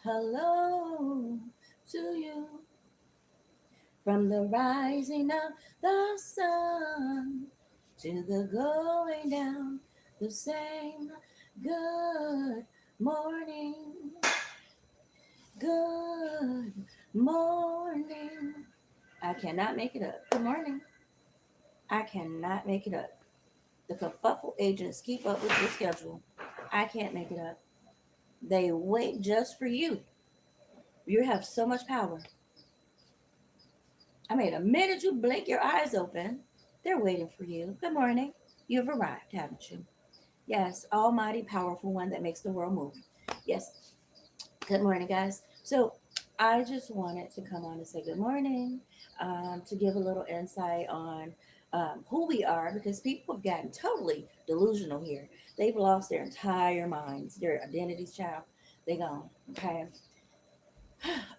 Hello to you from the rising of the sun to the going down the same. Good morning, good morning. I cannot make it up. Good morning. I cannot make it up. The kerfuffle agents keep up with your schedule. I can't make it up. They wait just for you. You have so much power. I mean, the minute you blink your eyes open, they're waiting for you. Good morning. You've arrived, haven't you? Yes, almighty, powerful one that makes the world move. Yes. Good morning, guys. So I just wanted to come on and say good morning, to give a little insight on who we are, because people have gotten totally delusional here. They've lost their entire minds, their identities, child. They gone. Okay.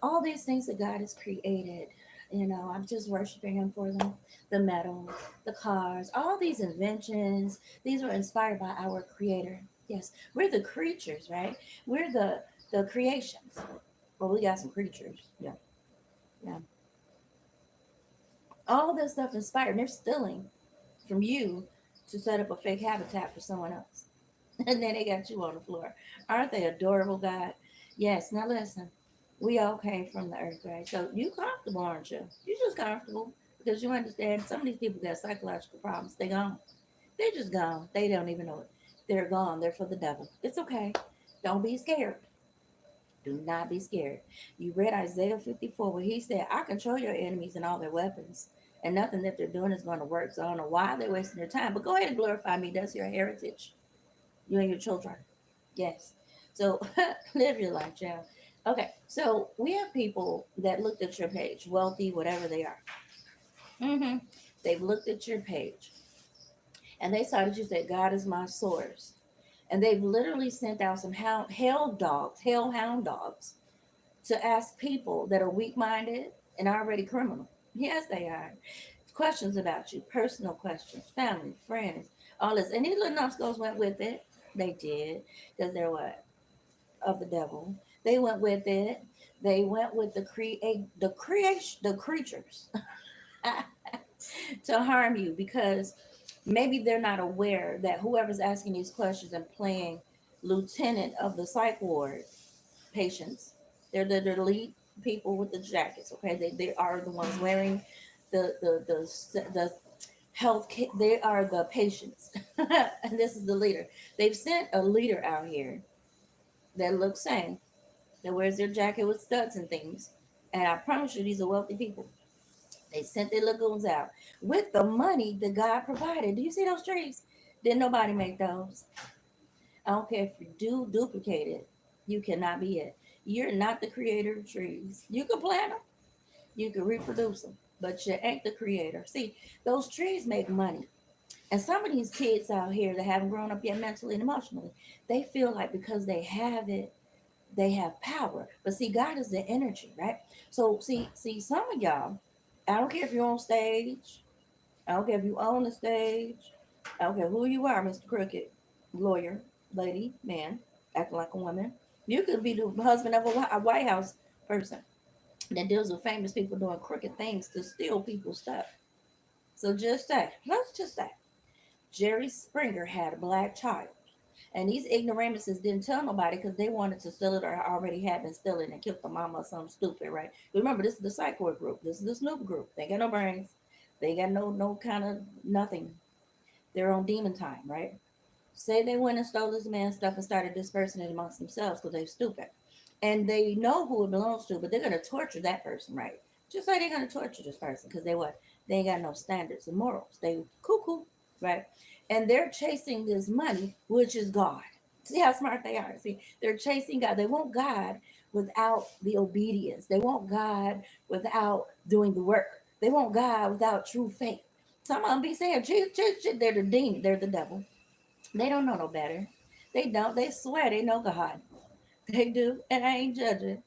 All these things that God has created, I'm just worshiping Him for them. The metal, the cars, all these inventions, these were inspired by our Creator. Yes, we're the creatures, right? We're the creations. Well, we got some creatures. Yeah, yeah. All this stuff inspired. And they're stealing from you to set up a fake habitat for someone else, and then they got you on the floor. Aren't they adorable, God? Yes. Now listen, we all came from the earth, right? So you comfortable, aren't you? You just comfortable because you understand some of these people got psychological problems. They gone. They're just gone. They don't even know it. They're gone. They're for the devil. It's okay. Don't be scared. Do not be scared. You read Isaiah 54 where he said, I control your enemies and all their weapons. And nothing that they're doing is going to work. So I don't know why they're wasting their time. But go ahead and glorify me. That's your heritage. You and your children. Yes. So live your life, child. Okay. So we have people that looked at your page, wealthy, whatever they are. Mm-hmm. They've looked at your page and they saw that you said, God is my source. And they've literally sent out some hellhound dogs to ask people that are weak minded and already criminal. Yes, they are. Questions about you, personal questions, family, friends, all this. And these little numbskulls went with it. They did, because they're what? Of the devil. They went with it. They went with the creatures to harm you, because maybe they're not aware that whoever's asking these questions and playing lieutenant of the psych ward patients. They're the lead people with the jackets. Okay, they are the ones wearing the health. They are the patients, and this is the leader. They've sent a leader out here that looks sane, that wears their jacket with studs and things. And I promise you, these are wealthy people. They sent their lagoons out with the money that God provided. Do you see those trees? Didn't nobody make those? I don't care if you do duplicate it. You cannot be it. You're not the creator of trees. You can plant them, you can reproduce them, but you ain't the creator. See, those trees make money. And some of these kids out here that haven't grown up yet mentally and emotionally, they feel like because they have it, they have power. But see, God is the energy, right? So see, some of y'all, I don't care if you're on stage, I don't care if you own the stage, I don't care who you are, Mr. Crooked, lawyer, lady, man, acting like a woman. You could be the husband of a White House person that deals with famous people doing crooked things to steal people's stuff. So just say, let's just say, Jerry Springer had a black child. And these ignoramuses didn't tell nobody because they wanted to steal it or already had been stealing and killed the mama or something stupid, right? Remember, this is the Psych Ward group. This is the Snoop group. They ain't got no brains. They ain't got no kind of nothing. They're on demon time, right? Say they went and stole this man's stuff and started dispersing it amongst themselves because they're stupid. And they know who it belongs to, but they're going to torture that person, right? Just like they're going to torture this person because they what? They ain't got no standards and morals. They cuckoo, right? And they're chasing this money, which is God. See how smart they are. See, they're chasing God. They want God without the obedience. They want God without doing the work. They want God without true faith. Some of them be saying, Jesus, Jesus, they're the demon, they're the devil. They don't know no better. They don't. They swear they know God. They do, and I ain't judging.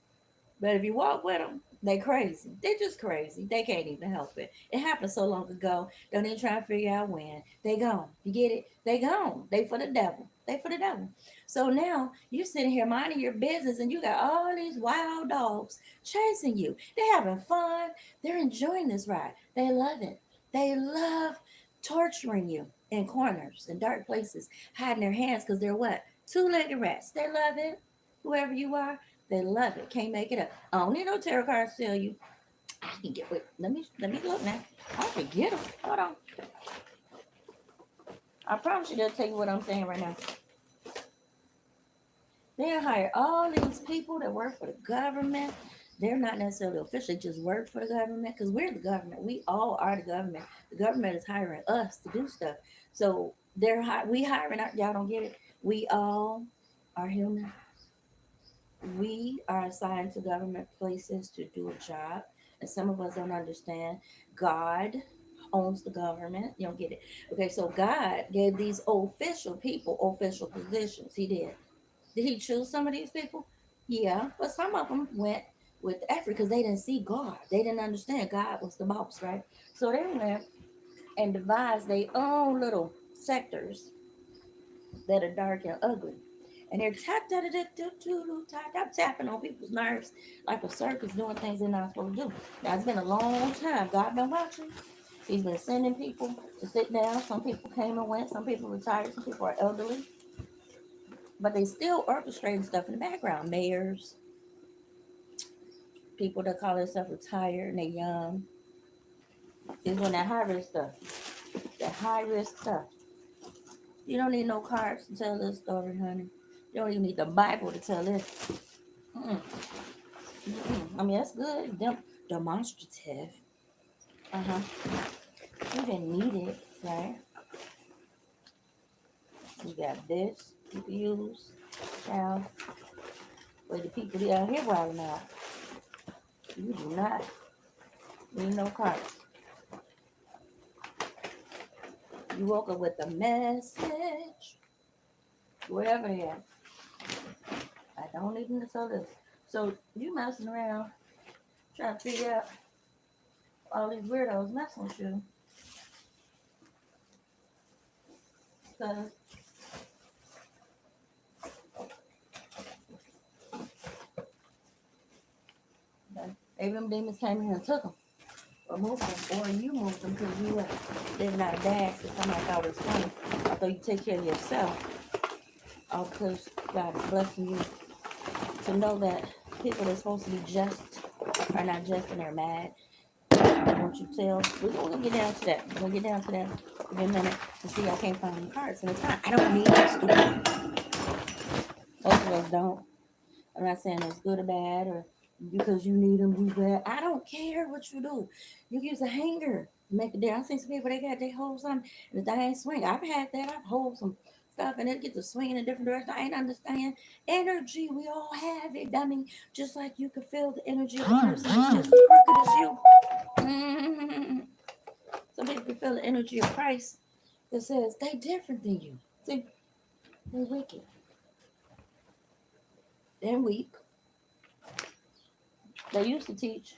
But if you walk with them, They crazy. They just crazy. They can't even help it. It happened so long ago. Don't even try to figure out when. They gone. You get it? They gone. They for the devil. They for the devil. So now you sitting here minding your business and you got all these wild dogs chasing you. They having fun. They're enjoying this ride. They love it. They love torturing you in corners and dark places, hiding their hands because they're what? Two-legged rats. They love it. Whoever you are, they love it. Can't make it up. I don't need no tarot cards to tell you. I can get. Wait, let me look now. I can get them. Hold on. I promise you they'll tell you what I'm saying right now. They hire all these people that work for the government. They're not necessarily official; they just work for the government because we're the government. We all are the government. The government is hiring us to do stuff. So we hiring. Y'all don't get it. We all are human. We are assigned to government places to do a job, and some of us don't understand. God owns the government. You don't get it. Okay, so God gave these official people official positions. He did. Did he choose some of these people? Yeah, but some of them went with effort because they didn't see God. They didn't understand God was the boss, right? So they went and devised their own little sectors that are dark and ugly. And they're tapping on people's nerves like a circus doing things they're not supposed to do. Now it's been a long time. God been watching. He's been sending people to sit down. Some people came and went. Some people retired. Some people are elderly. But they still orchestrating stuff in the background. Mayors, people that call themselves retired and they young. Is when that high risk stuff. That high risk stuff. You don't need no cards to tell this story, honey. You don't even need the Bible to tell this. Mm-mm. Mm-mm. I mean, that's good. Demonstrative. Uh-huh. You didn't need it, right? You got this you can use. Now, for the people that are here right now, you do not need no cards. You woke up with a message, whatever they are. I don't even tell this. So you messing around, trying to figure out all these weirdos messing with you. Because maybe them demons came in here and took them. Or moved them. Or you moved them because you were living out of bags that somebody thought was funny. Although you take care of yourself. All because God is blessing you to know that people that's supposed to be just are not just and they're mad. I want you to tell. We're gonna get down to that. We're gonna get down to that in a minute to see I can't find any cards. And it's fine. I don't need that stupid. Most of us don't. I'm not saying it's good or bad or because you need them, you bad. I don't care what you do. You use a hanger to make a difference. I seen some people they hold something and the thing ain't swing. I've had that. I've hold some stuff and it gets to swing in a different direction. I ain't understand energy. We all have it, dummy. Just like you can feel the energy of the person that's just as crooked as you. Mm-hmm. Some people can feel the energy of Christ that says they different than you. See, they're wicked. They're weak. They used to teach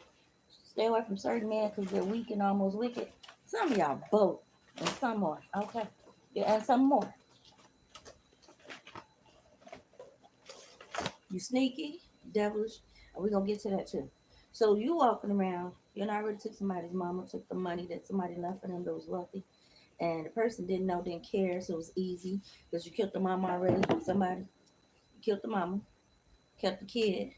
stay away from certain men because they're weak and almost wicked. Some of y'all both, and some more. Okay, yeah, and some more. You sneaky, devilish, and we're gonna get to that too. So you walking around, you know, I already took somebody's mama, took the money that somebody left for them that was wealthy, and the person didn't know, didn't care, so it was easy because you killed the mama already. Somebody killed the mama, kept the kid,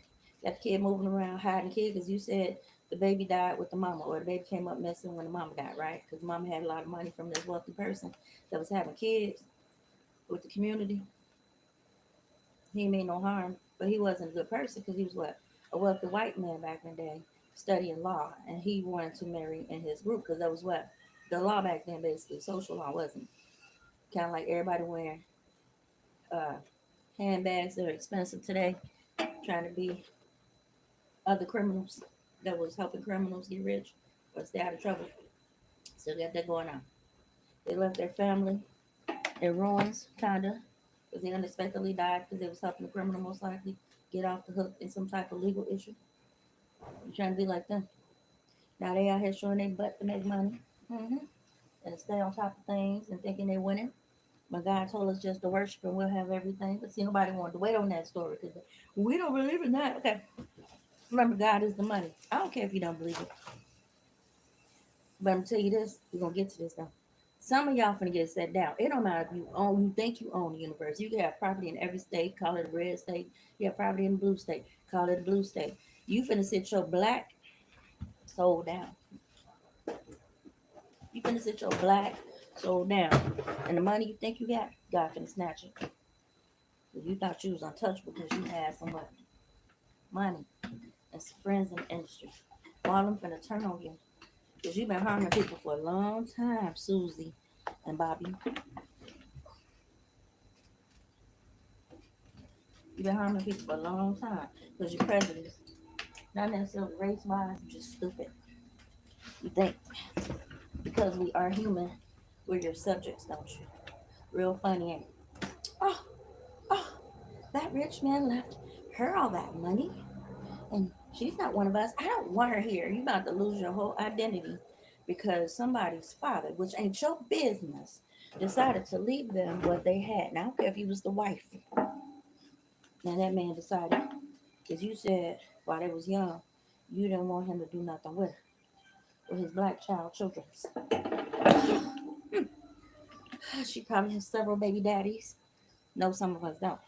got the kid moving around, hiding the kid because you said the baby died with the mama, or the baby came up missing when the mama died, right? Because mama had a lot of money from this wealthy person that was having kids with the community. He made no harm, but he wasn't a good person because he was what? A wealthy white man back in the day studying law, and he wanted to marry in his group because that was what? The law back then, basically. Social law wasn't. Kind of like everybody wearing uh, handbags that are expensive today, trying to be other criminals that was helping criminals get rich or stay out of trouble. Still got that going on. They left their family in ruins, kinda, because they unexpectedly died because they was helping the criminal most likely get off the hook in some type of legal issue. You trying to be like them. Now they out here showing their butt to make money. hmm And stay on top of things and thinking they winning. But God told us just to worship and we'll have everything. But see, nobody wanted to wait on that story because we don't believe in that. Okay. Remember, God is the money. I don't care if you don't believe it. But I'm tell you this, we're gonna get to this though. Some of y'all finna get set down. It don't matter if you think you own the universe. You can have property in every state, call it a red state. You have property in the blue state, call it a blue state. You finna sit your black soul down. You finna sit your black soul down. And the money you think you got, God finna snatch it. Cause you thought you was untouchable because you had some money and some friends in the industry. All them finna turn on you. Because you've been harming people for a long time, Susie and Bobby. You've been harming people for a long time because you're prejudiced. Not necessarily race wise, just stupid. You think because we are human, we're your subjects, don't you? Real funny, ain't it? Oh, oh, that rich man left her all that money and she's not one of us. I don't want her here. You about to lose your whole identity because somebody's father, which ain't your business, decided to leave them what they had. Now, I don't care if he was the wife. Now that man decided, because you said while they was young, you didn't want him to do nothing with his black child children. She probably has several baby daddies. No, some of us don't.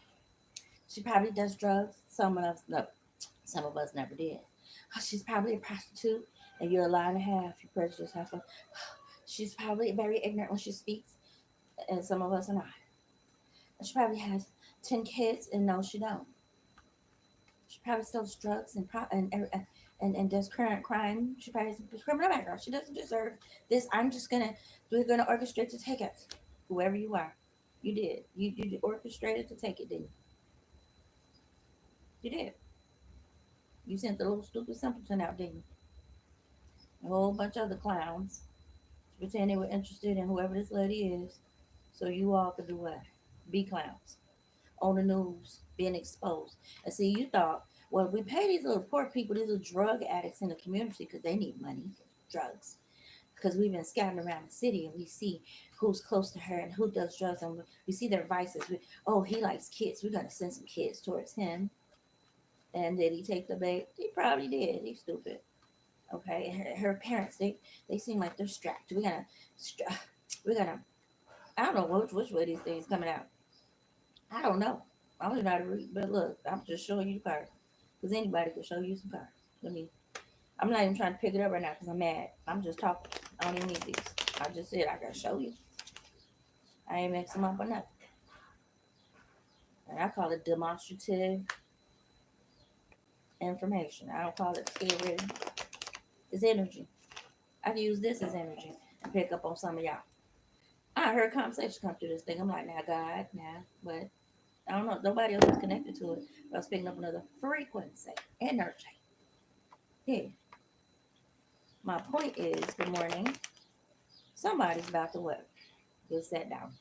She probably does drugs. Some of us no. Some of us never did. She's probably a prostitute, and you're a lie and a half. You prejudice half of. She's probably very ignorant when she speaks, and some of us are not. She probably has 10 kids, and no, she don't. She probably sells drugs and does current crime. She probably has a criminal background. She doesn't deserve this. We're gonna orchestrate to take it. Whoever you are, you did. You orchestrated to take it, didn't you? You did. You sent the little stupid simpleton out, didn't you? A whole bunch of other clowns to pretend they were interested in whoever this lady is, so you all could do what? Be clowns on the news, being exposed. And see, you thought, well, if we pay these little poor people, these little drug addicts in the community because they need money for drugs. Because we've been scouting around the city and we see who's close to her and who does drugs and we see their vices. Oh, he likes kids. We're gonna send some kids towards him. And did he take the bait? He probably did. He's stupid. Okay, and her parents they seem like they're strapped. We're gonna. I don't know which way these things coming out. I don't know. I don't know how to read, but look, I'm just showing you the card because anybody can show you some cards. Let me. I'm not even trying to pick it up right now because I'm mad. I'm just talking. I don't even need these. I just said I gotta show you. I ain't mixing them up or nothing. And I call it demonstrative information. I don't call it theory. It's energy. I can use this as energy and pick up on some of y'all. I heard conversations come through this thing. I'm like, now God, now, but I don't know. Nobody else is connected to it. But I was picking up another frequency, energy. Yeah. My point is, good morning. Somebody's about to what? Get sat down.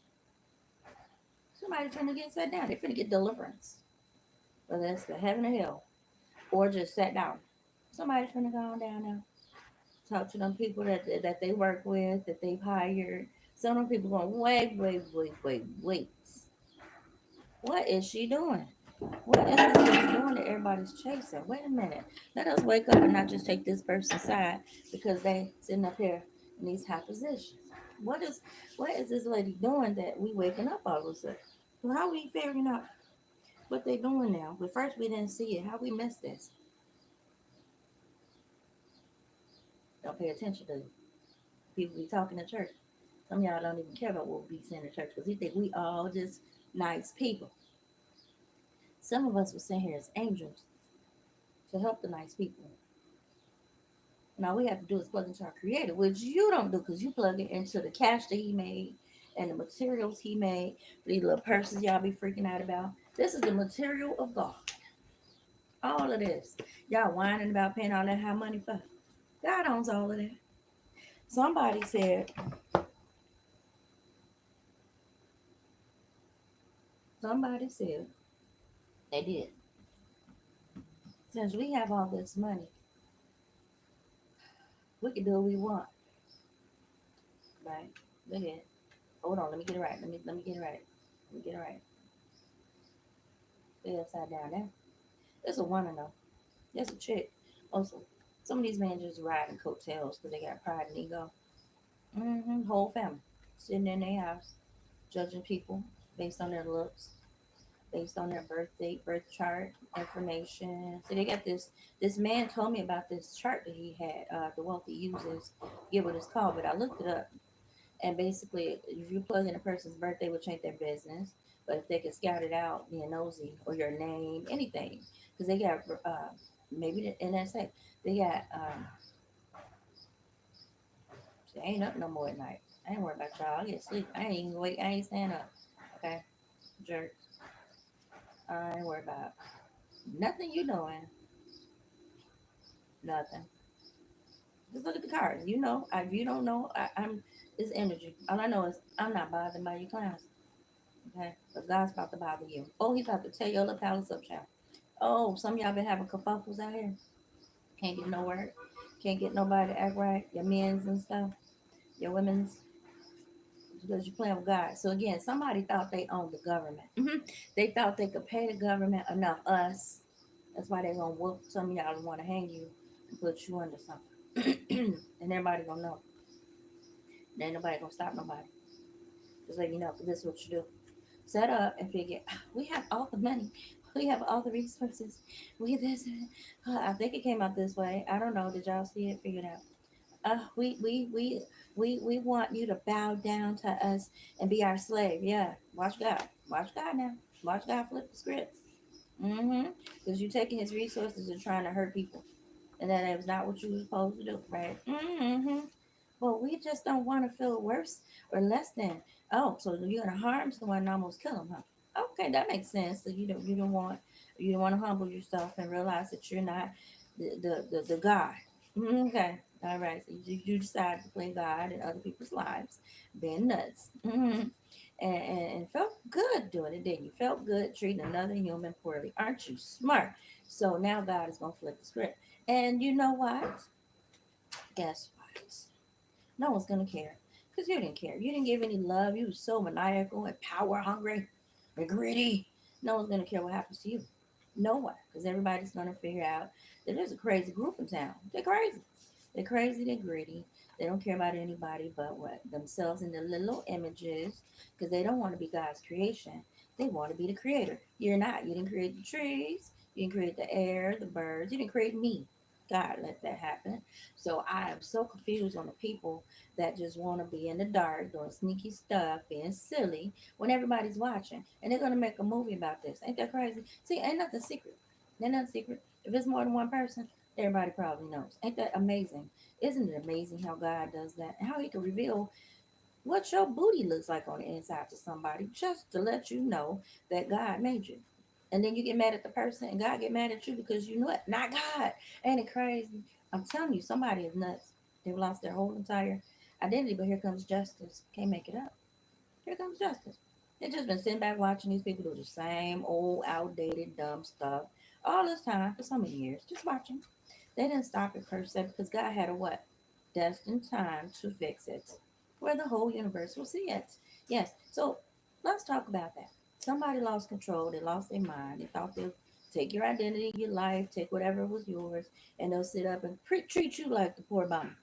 Somebody's finna get sat down. They're finna get deliverance. Whether it's the heaven or hell, or just sat down. Somebody's finna go on down now. Talk to them people that they work with, that they've hired. Some of them people going, wait. What is she doing? What is this lady doing that everybody's chasing? Wait a minute. Let us wake up and not just take this person's side because they sitting up here in these high positions. What is this lady doing that we waking up all of a sudden? So how we figuring out what they doing now? But first we didn't see it. How we missed this? Don't pay attention to people be talking to church. Some of y'all don't even care about what we saying in church because we think we all just nice people. Some of us were sent here as angels to help the nice people. And all we have to do is plug into our creator, which you don't do because you plug it into the cash that he made and the materials he made for these little purses y'all be freaking out about. This is the material of God. All of this. Y'all whining about paying all that high money for. God owns all of that. Somebody said, somebody said, they did. Since we have all this money, We can do what we want, right? Look at it. Hold on, let me get it right. Let me get it right. Let me get it right. They upside down there. There's a woman though. There's a chick. Also, some of these men just riding coattails because they got pride and ego. Whole family sitting in their house judging people based on their looks, based on their birth date, birth chart information. So they got this. This man told me about this chart that he had, the wealth he uses, get what it's called. But I looked it up, and basically, if you plug in a person's birthday, which ain't their business, but if they can scout it out, being nosy, or your name, anything, because they got maybe the NSA, they got they ain't up no more at night. I ain't worried about y'all. I get sleep. I ain't even wake. I ain't stand up. Okay, jerks. I ain't worried about nothing you doing. Nothing. Just look at the cards. You know, if you don't know, I'm it's energy. All I know is I'm not bothered by your clowns. Okay, but God's about to bother you. Oh, He's about to tear your little palace up, child. Oh, some of y'all been having kerfuffles out here. Can't get no work. Can't get nobody to act right. Your men's and stuff. Your women's because you're playing with God. So again, somebody thought they owned the government. They thought they could pay the government enough us. That's why they gonna whoop some of y'all and want to hang you and put you under something. And everybody gonna know. And ain't nobody gonna stop nobody. Just let you know, 'cause this is what you do. Set up and figure, we have all the money. We have all the resources. We this. I think it came out this way. I don't know. Did y'all see it? Figure it out. We want you to bow down to us and be our slave. Yeah, watch God. Watch God now. Watch God flip the script. Because you're taking His resources and trying to hurt people, and that was not what you were supposed to do, right? Well, we just don't want to feel worse or less than. Oh, so you're gonna harm someone and almost kill them, huh? Okay, that makes sense. So you don't want to humble yourself and realize that you're not the God. Okay, all right. So you decided to play God in other people's lives, being nuts, and felt good doing it. Didn't you? Felt good treating another human poorly. Aren't you smart? So now God is gonna flip the script. And you know what? Guess what? No one's gonna care because you didn't care. You didn't give any love. You were so maniacal and power hungry and greedy. No one's gonna care what happens to you. No one, because everybody's gonna figure out that there's a crazy group in town. They're crazy. They're crazy. They're greedy. They don't care about anybody but what themselves and their little images because they don't want to be God's creation. They want to be the creator. You're not. You didn't create the trees. You didn't create the air, the birds. You didn't create me. God let that happen. So I am so confused on the people that just want to be in the dark, doing sneaky stuff, being silly when everybody's watching. And they're going to make a movie about this. Ain't that crazy? See, ain't nothing secret. Ain't nothing secret. If it's more than one person, everybody probably knows. Ain't that amazing? Isn't it amazing how God does that? And how He can reveal what your booty looks like on the inside to somebody just to let you know that God made you. And then you get mad at the person and God get mad at you because you know it. Not God. Ain't it crazy? I'm telling you, somebody is nuts. They've lost their whole entire identity, but here comes justice. Can't make it up. Here comes justice. They've just been sitting back watching these people do the same old, outdated, dumb stuff all this time for so many years. Just watching. They didn't stop it per se because God had a what? Destined time to fix it. Where the whole universe will see it. Yes. So let's talk about that. Somebody lost control. They lost their mind. They thought they'd take your identity, your life, take whatever was yours, and they'll sit up and treat you like the poor bum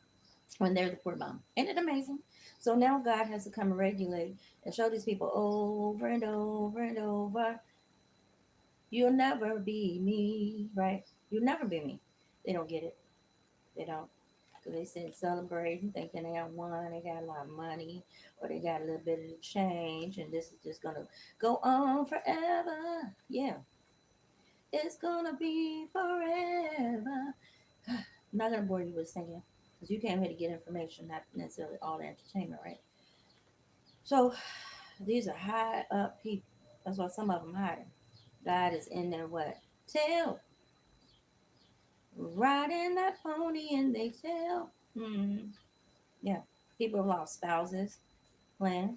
when they're the poor bum. Isn't it amazing? So now God has to come and regulate and show these people over and over and over, you'll never be me, right? You'll never be me. They don't get it. They don't. Because they sit celebrating, thinking they have won, they got a lot of money, or they got a little bit of change, and this is just going to go on forever. Yeah, it's going to be forever. I'm not going to bore you with singing because you came here to get information, not necessarily all the entertainment, right? So these are high up people. That's why some of them hiding. God is in their what? Tail. Riding that pony in they tail. Yeah. People have lost spouses, playing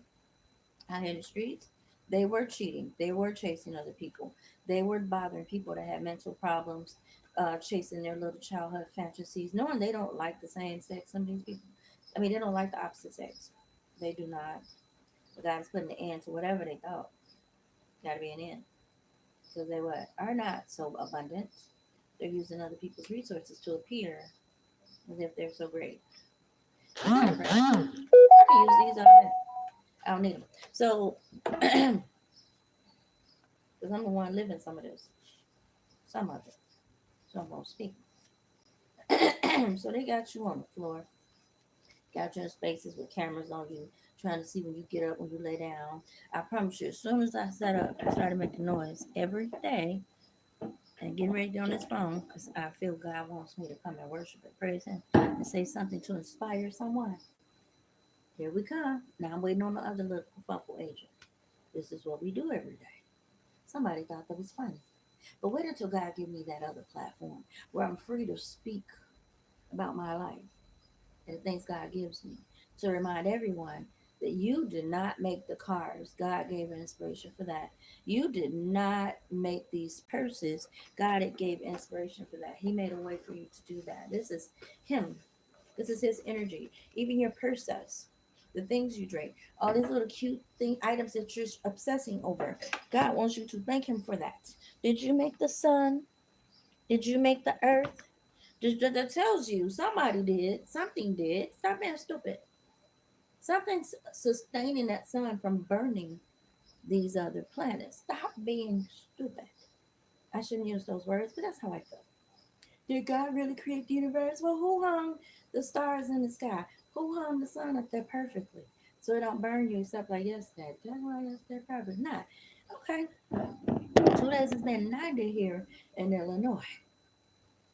out in the streets. They were cheating. They were chasing other people. They were bothering people that had mental problems. chasing their little childhood fantasies, knowing they don't like the same sex. Some of these people, I mean, they don't like the opposite sex. They do not. But God is putting an end to whatever they thought. Got to be an end. Because they what are not so abundant. They're using other people's resources to appear as if they're so great. I can use these all. I don't need them. So, because I'm the one living some of this, some of it. So I'm gonna speak. So they got you on the floor, got you in spaces with cameras on you, trying to see when you get up, when you lay down. I promise you, as soon as I sat up, I started making noise every day and getting ready to get on this phone because I feel God wants me to come and worship and praise Him and say something to inspire someone. Here we come. Now I'm waiting on the other little kerfuffle agent. This is what we do every day. Somebody thought that was funny. But wait until God give me that other platform where I'm free to speak about my life and the things God gives me, to remind everyone that you did not make the cars. God gave inspiration for that. You did not make these purses. God gave inspiration for that. He made a way for you to do that. This is Him. This is His energy. Even your purses, the things you drink, all these little cute items that you're obsessing over. God wants you to thank Him for that. Did you make the sun? Did you make the earth? That tells you somebody did, something did. Stop being stupid. Something's sustaining that sun from burning these other planets. Stop being stupid. I shouldn't use those words, but that's how I feel. Did God really create the universe? Well, who hung the stars in the sky? Who hung the sun up there perfectly? So it don't burn you except like yesterday. That's why yesterday probably not. Okay. 2 days it's been 90 here in Illinois.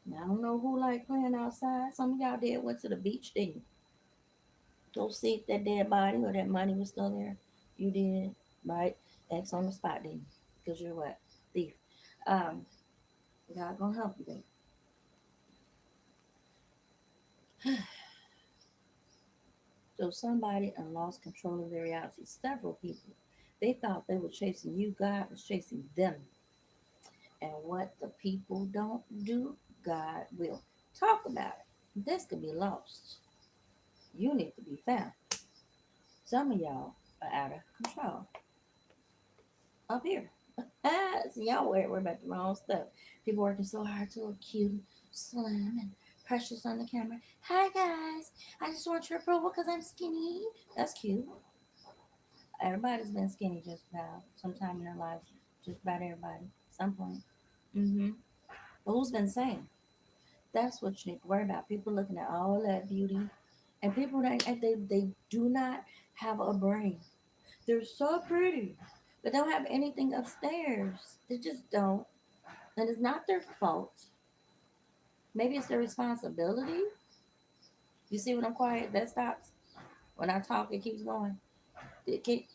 Now, I don't know who like playing outside. Some of y'all did went to the beach, didn't you? Go see if that dead body or that money was still there. You did, right? X on the spot, didn't you? Because you're what? Thief. Um, God gonna help you, baby. So somebody lost control of their reality. Several people. They thought they were chasing you. God was chasing them. And what the people don't do, God will talk about it. This could be lost. You need to be found. Some of y'all are out of control. Up here. So y'all worry about the wrong stuff. People working so hard to look cute, slim, and precious on the camera. Hi guys, I just want your approval because I'm skinny. That's cute. Everybody's been skinny just about sometime in their lives. Just about everybody. Some point. Mm-hmm. But who's been saying? That's what you need to worry about. People looking at all that beauty, and people that they do not have a brain. They're so pretty, but don't have anything upstairs. They just don't. And it's not their fault. Maybe it's their responsibility. You see when I'm quiet, that stops. When I talk, it keeps going. It keep,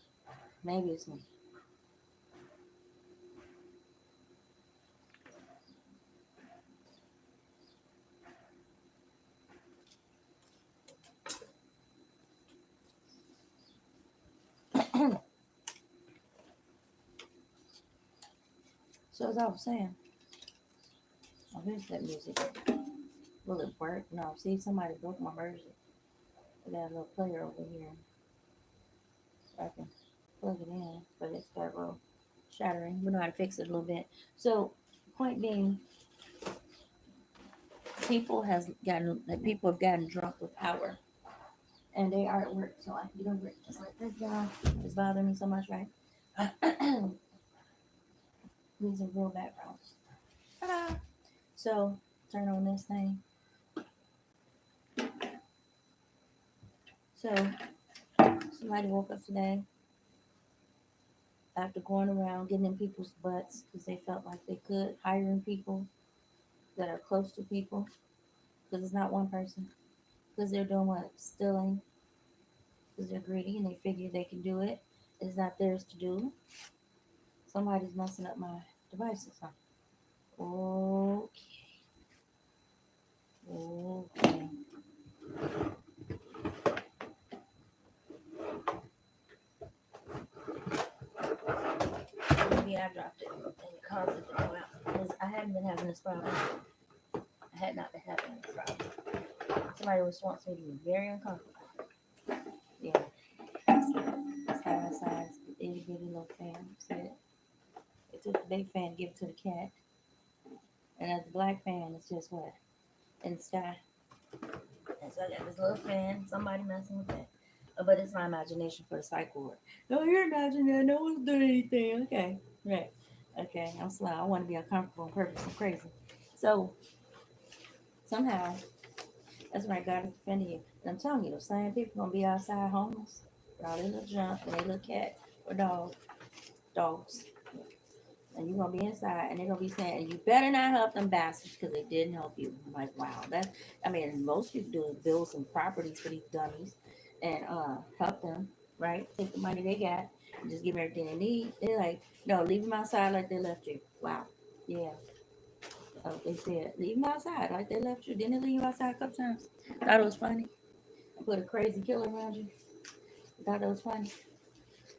maybe it's me. So as I was saying, oh, here's that music. Will it work? No. See, somebody broke my version. I got a little player over here. So I can plug it in, but it's got a little shattering. We know how to fix it a little bit. So, point being, people have gotten drunk with power, and they are at work. So I can get over it just like this, y'all. It's bothering me so much, right? These are real backgrounds. Ta-da! So turn on this thing. So somebody woke up today after going around getting in people's butts because they felt like they could, hiring people that are close to people because it's not one person. Because they're doing what? Stealing. Because they're greedy and they figure they can do it. It's not theirs to do. Somebody's messing up my devices, huh? Okay. Okay. Maybe I dropped it and it caused it to go out. Because I haven't been having this problem. that not to happen. Somebody just wants me to be very uncomfortable. Yeah. That's how I size the itty bitty little fan. See it? They took the big fan, give it to the cat. And the black fan is just what? In the sky. And so I got this little fan, somebody messing with that. But it's my imagination for the psych ward. No, you're imagining that. No one's doing anything. Okay. Right. Okay. I'm slow. I want to be uncomfortable on purpose. I'm crazy. So somehow, that's right. God is defending you. And I'm telling you, the same people going to be outside homeless with all their little junk and their little cat or dogs. And you're gonna be inside, and they're gonna be saying, "You better not help them bastards because they didn't help you." I'm like, wow, I mean, most people do is build some properties for these dummies and help them, right? Take the money they got and just give them everything they need. They're like, no, leave them outside like they left you. Wow, yeah. They said, leave them outside like they left you. Didn't they leave you outside a couple times? Thought it was funny. I put a crazy killer around you. Thought it was funny.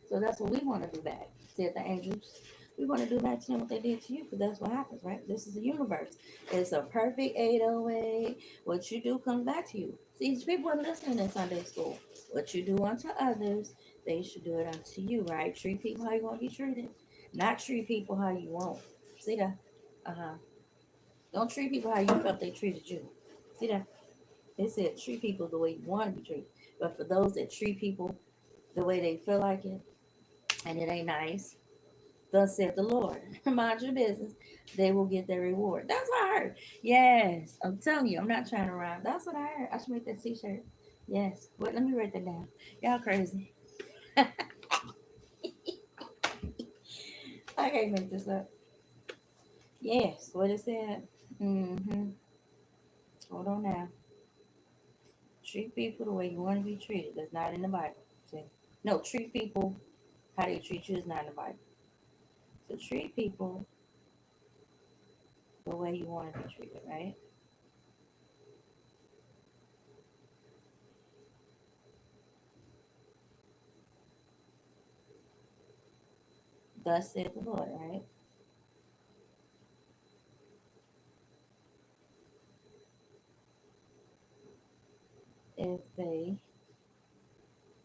So that's what we want to do back, said the angels. We want to do back to them what they did to you, because that's what happens, right? This is the universe. It's a perfect 808. What you do comes back to you. See, these people are listening in Sunday school. What you do unto others, they should do it unto you, right? Treat people how you want to be treated, not treat people how you want. See that? Uh-huh. Don't treat people how you felt they treated you. See that? They said treat people the way you want to be treated. But for those that treat people the way they feel like it, and it ain't nice, thus said the Lord. Mind your business. They will get their reward. That's what I heard. Yes. I'm telling you, I'm not trying to rhyme. That's what I heard. I should make that t-shirt. Yes. Wait, let me write that down. Y'all crazy. I can't make this up. Yes. What it said. Mm-hmm. Hold on now. Treat people the way you want to be treated. That's not in the Bible. See? No, treat people how they treat you is not in the Bible. So treat people the way you want to be treated, right? Thus said the Lord, right? If they,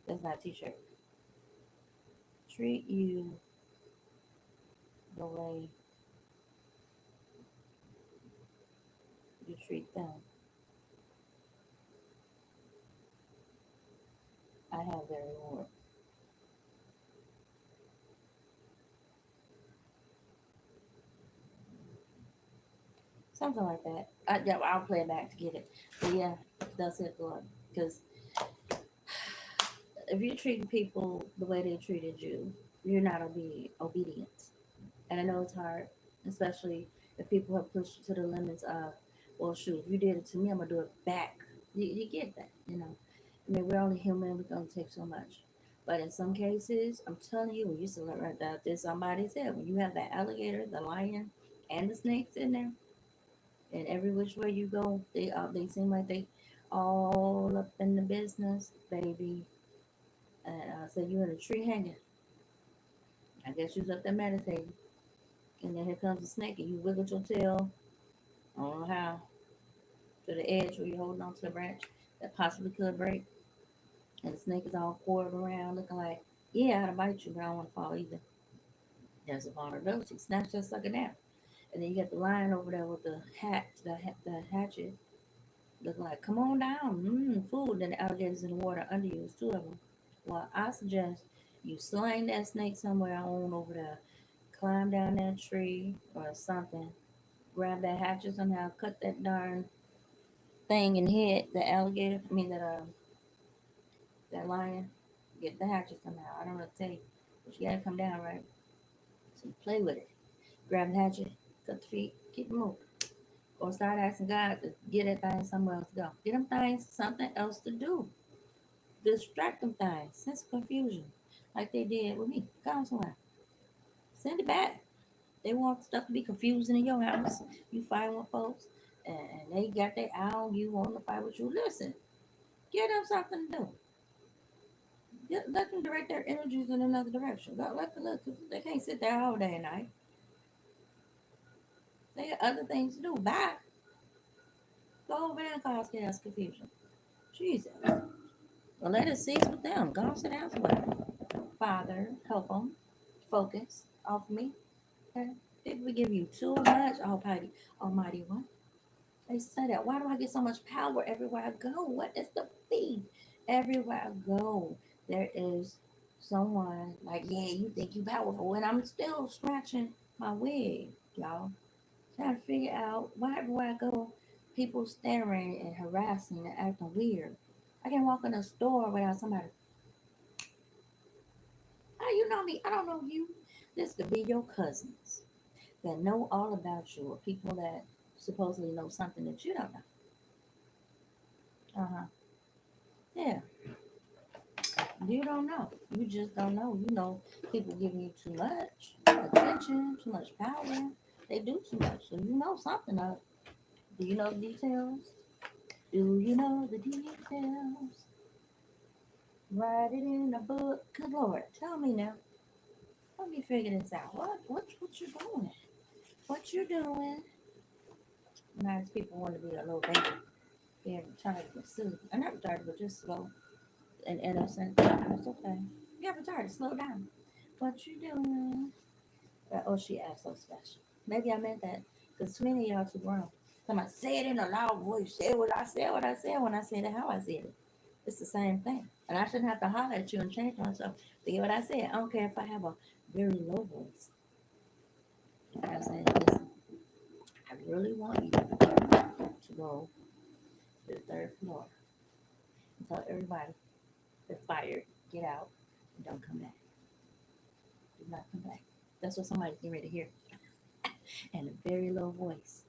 that's not a t-shirt, treat you the way you treat them, I have their reward. Something like that. Yeah, I'll play it back to get it. But yeah, that's it, Lord. Because if you're treating people the way they treated you, you're not obedient. And I know it's hard, especially if people have pushed you to the limits of, well, shoot, if you did it to me, I'm going to do it back. You get that, you know. I mean, we're only human, we're going to take so much. But in some cases, I'm telling you, when you select right out there, somebody said, when you have that alligator, the lion, and the snakes in there, and every which way you go, they seem like they all up in the business, baby. And so you in a tree hanging. I guess you was up there meditating. And then here comes the snake, and you wiggled your tail, I don't know how, to the edge where you're holding on to the branch that possibly could break. And the snake is all coiled around, looking like, yeah, I'll bite you, but I don't want to fall either. There's a vulnerability. Snatch that sucker down. And then you got the lion over there with the hatchet, looking like, come on down, food. Then the alligators in the water under you. There's two of them. Well, I suggest you sling that snake somewhere on over there, climb down that tree or something, grab that hatchet somehow, cut that darn thing and hit the alligator. I mean that lion. Get the hatchet somehow. I don't know what to tell you, but you gotta come down right. So play with it. Grab the hatchet, cut the feet, keep it moving. Or start asking God to get that thing somewhere else to go. Get them things something else to do. Distract them things. Sense confusion. Like they did with me. Go somewhere. Send it back. They want stuff to be confusing in your house. You fight with folks and they got their eye on you, want to fight with you. Listen, give them something to do. Let them direct their energies in another direction. Let them look, 'cause they can't sit there all day and night. They got other things to do. Bye. trying to cause chaos confusion. Jesus. Well, let it cease with them. Go sit down somewhere. Father, help them focus off me. Okay? People give you too much, Almighty One. They say that. Why do I get so much power everywhere I go? What is the fee? Everywhere I go, there is someone like, yeah, you think you powerful, and I'm still scratching my wig, y'all. Trying to figure out why everywhere I go, people staring and harassing and acting weird. I can walk in a store without somebody. Oh, you know me. I don't know you. This could be your cousins that know all about you, or people that supposedly know something that you don't know. Uh huh. Yeah. You don't know. You just don't know. You know, people giving you too much attention, too much power. They do too much. So you know something of. Do you know the details? Do you know the details? Write it in a book. Good Lord, tell me now. Let me figure this out. What you doing? What you doing? Nice people want to be a little baby. Being retarded and silly. I'm not retarded, but just slow and innocent. It's okay. Yeah, retarded. Slow down. What you doing? Oh, she asked so special. Maybe I meant that because too many of y'all too grown. Come on, say it in a loud voice. Say what I said when I said it, how I said it. It's the same thing. And I shouldn't have to holler at you and change myself to get what I said. I don't care if I have a very low voice. I'm saying, listen, I really want you to go to the third floor and tell everybody they're fired, get out, and don't come back. Do not come back. That's what somebody's getting ready to hear. And a very low voice.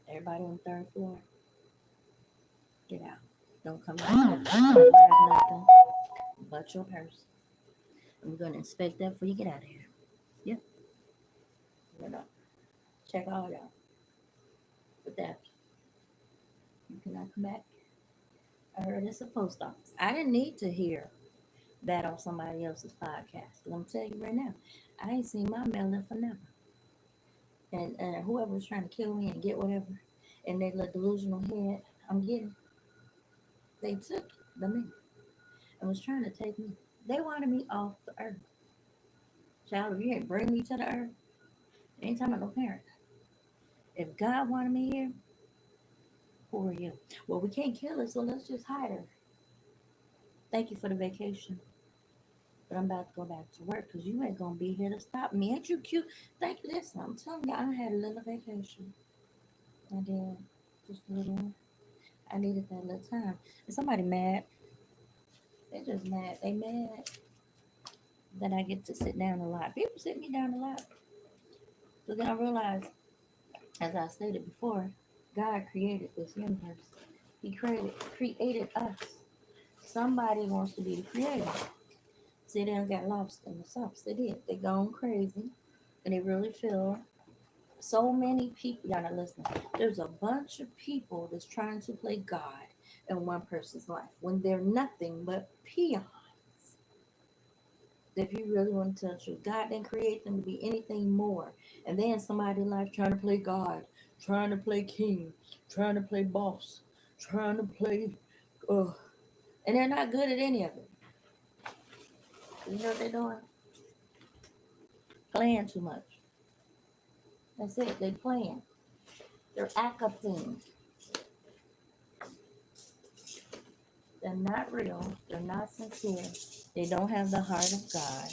Everybody on the third floor, get out. Don't come back. You have nothing but your purse. I'm going to inspect that before you get out of here. Yep. You know, check all it out. But that, you cannot come back. I heard it's a post office. I didn't need to hear that on somebody else's podcast. But I'm telling you right now, I ain't seen my mail for never. And whoever was trying to kill me and get whatever, and they little delusional head, I'm getting, they took the me and was trying to take me. They wanted me off the earth. Child, if you didn't bring me to the earth, ain't talking about no parents. If God wanted me here, who are you? Well, we can't kill her, so let's just hide her. Thank you for the vacation. But I'm about to go back to work because you ain't going to be here to stop me. Ain't you cute? Thank you. Listen, I'm telling you, I had a little vacation. I did. Just a little one. I needed that little time. And somebody mad. They just mad. They mad that I get to sit down a lot. People sit me down a lot. So then I realized, as I stated before, God created this universe. He created us. Somebody wants to be the creator. See, they done got lost in the sauce. They did. They gone crazy. And they really feel so many people. Y'all not listening. There's a bunch of people that's trying to play God in one person's life when they're nothing but peons. If you really want to tell the truth, God didn't create them to be anything more. And then somebody in life trying to play God, trying to play king, trying to play boss, trying to play, uh, and they're not good at any of it. You know what they're doing? Playing too much. That's it. They playing. They're acting. They're not real. They're not sincere. They don't have the heart of God.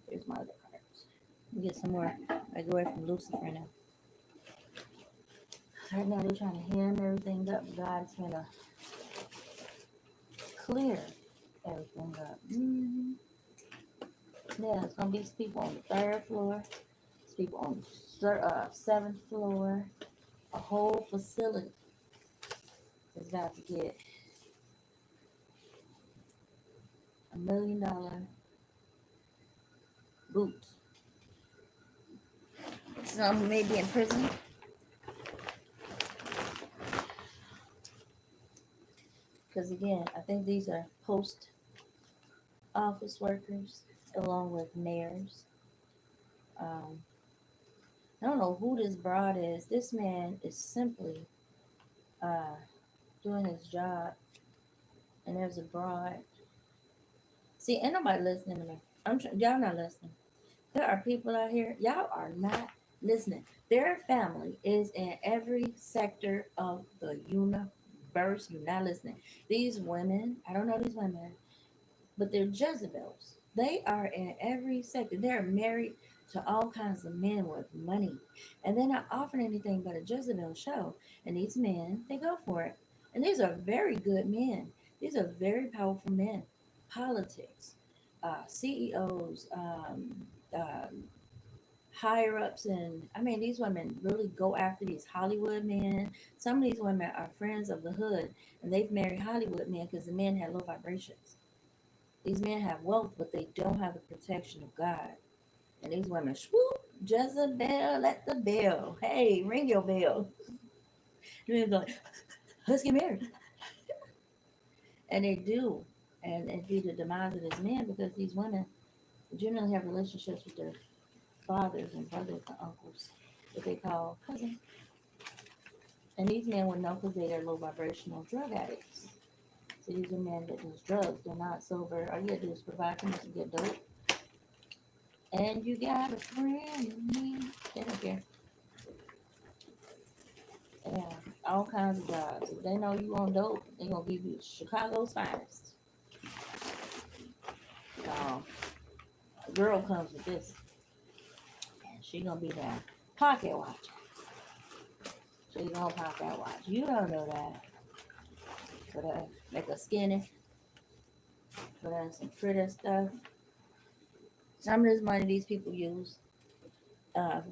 Here's my other cards. Let me get some more. I go away from Lucifer now. Right now they're trying to hem everything up. God's gonna clear everything up. Mm-hmm. Yeah, it's gonna be people on the third floor. It's people on the seventh floor. A whole facility is about to get $1 million boot. Some may be in prison. Because again, I think these are post office workers along with mayors. I don't know who this broad is. This man is simply uh, doing his job, and there's a broad. See, ain't nobody listening to me. Y'all not listening. There are people out here. Y'all are not listening. Their family is in every sector of the universe. You're not listening. These women, I don't know these women, but they're Jezebels. They are in every sector. They're married to all kinds of men with money. And they're not offering anything but a Jezebel show. And these men, they go for it. And these are very good men. These are very powerful men. Politics, CEOs, higher ups, and I mean, these women really go after these Hollywood men. Some of these women are friends of the hood, and they've married Hollywood men because the men had low vibrations. These men have wealth, but they don't have the protection of God. And these women, swoop, Jezebel at the bell. Hey, ring your bell. And they're like, let's get married. And they do. And it be the demise of this man because these women generally have relationships with their fathers and brothers and uncles, what they call cousins. And these men would know because they are low vibrational drug addicts. So these are men that use drugs. They're not sober. All you gotta do is provide for them to get dope. And you got a friend in me. They don't care. Yeah, all kinds of jobs. If they know you on dope, they gonna give you Chicago's finest. A girl comes with this, and she gonna be there. Pocket watch. She gonna pop that watch. You don't know that. But make her skinny. Put her some pretty stuff. Some of this money these people use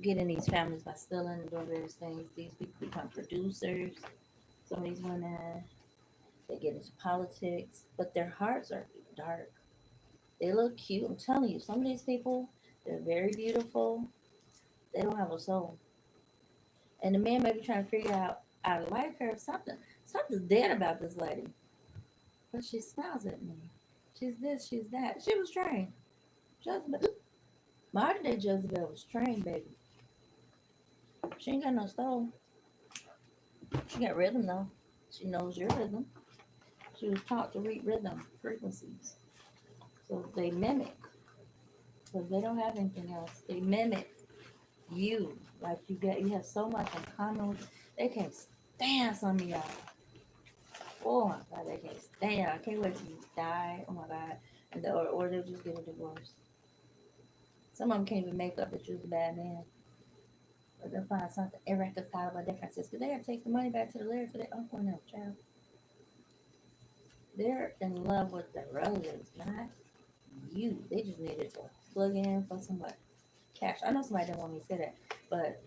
getting these families by stealing and doing various things. These people become producers. Some of these women, they get into politics, but their hearts are dark. They look cute. I'm telling you, some of these people, they're very beautiful. They don't have a soul. And the man may be trying to figure out, I like her, something. Something's dead about this lady. But she smiles at me. She's this, she's that. She was trained. Jezebel. Modern day Jezebel was trained, baby. She ain't got no soul. She got rhythm though. She knows your rhythm. She was taught to read rhythm frequencies. So they mimic. Because they don't have anything else. They mimic you. Like you have so much in common with. They can't stand some of y'all. Oh my god, they can't stand. I can't wait till you die. Oh my god. Or they'll just get a divorce. Some of them can't even make up that you're the bad man. Or they'll find something irreconcilable differences. Because they have to take the money back to the lyrics for their uncle and their child. They're in love with the relatives, not you. They just needed to plug in for some what? Cash. I know somebody didn't want me to say that, but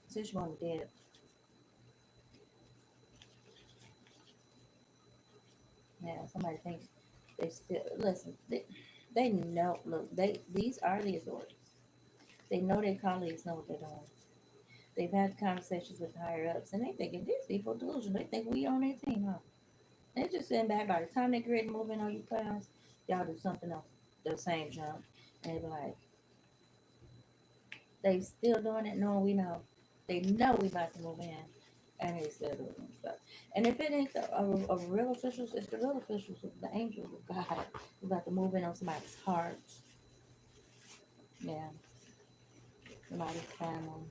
since you want me dead, yeah, somebody thinks they still listen. They know. Look, these are the authorities. They know their colleagues know what they're doing. They've had conversations with higher ups, and they thinking these people delusional. They think we on their team, huh? They're just sitting back. By the time they get ready to move in on you clowns, y'all do something else. The same jump, and they be like, they still doing it, knowing we know. They know we about to move in, and they still doing stuff. And if it ain't a real officials, it's the real officials of the angels of God who about to move in on somebody's heart. Yeah, somebody's family.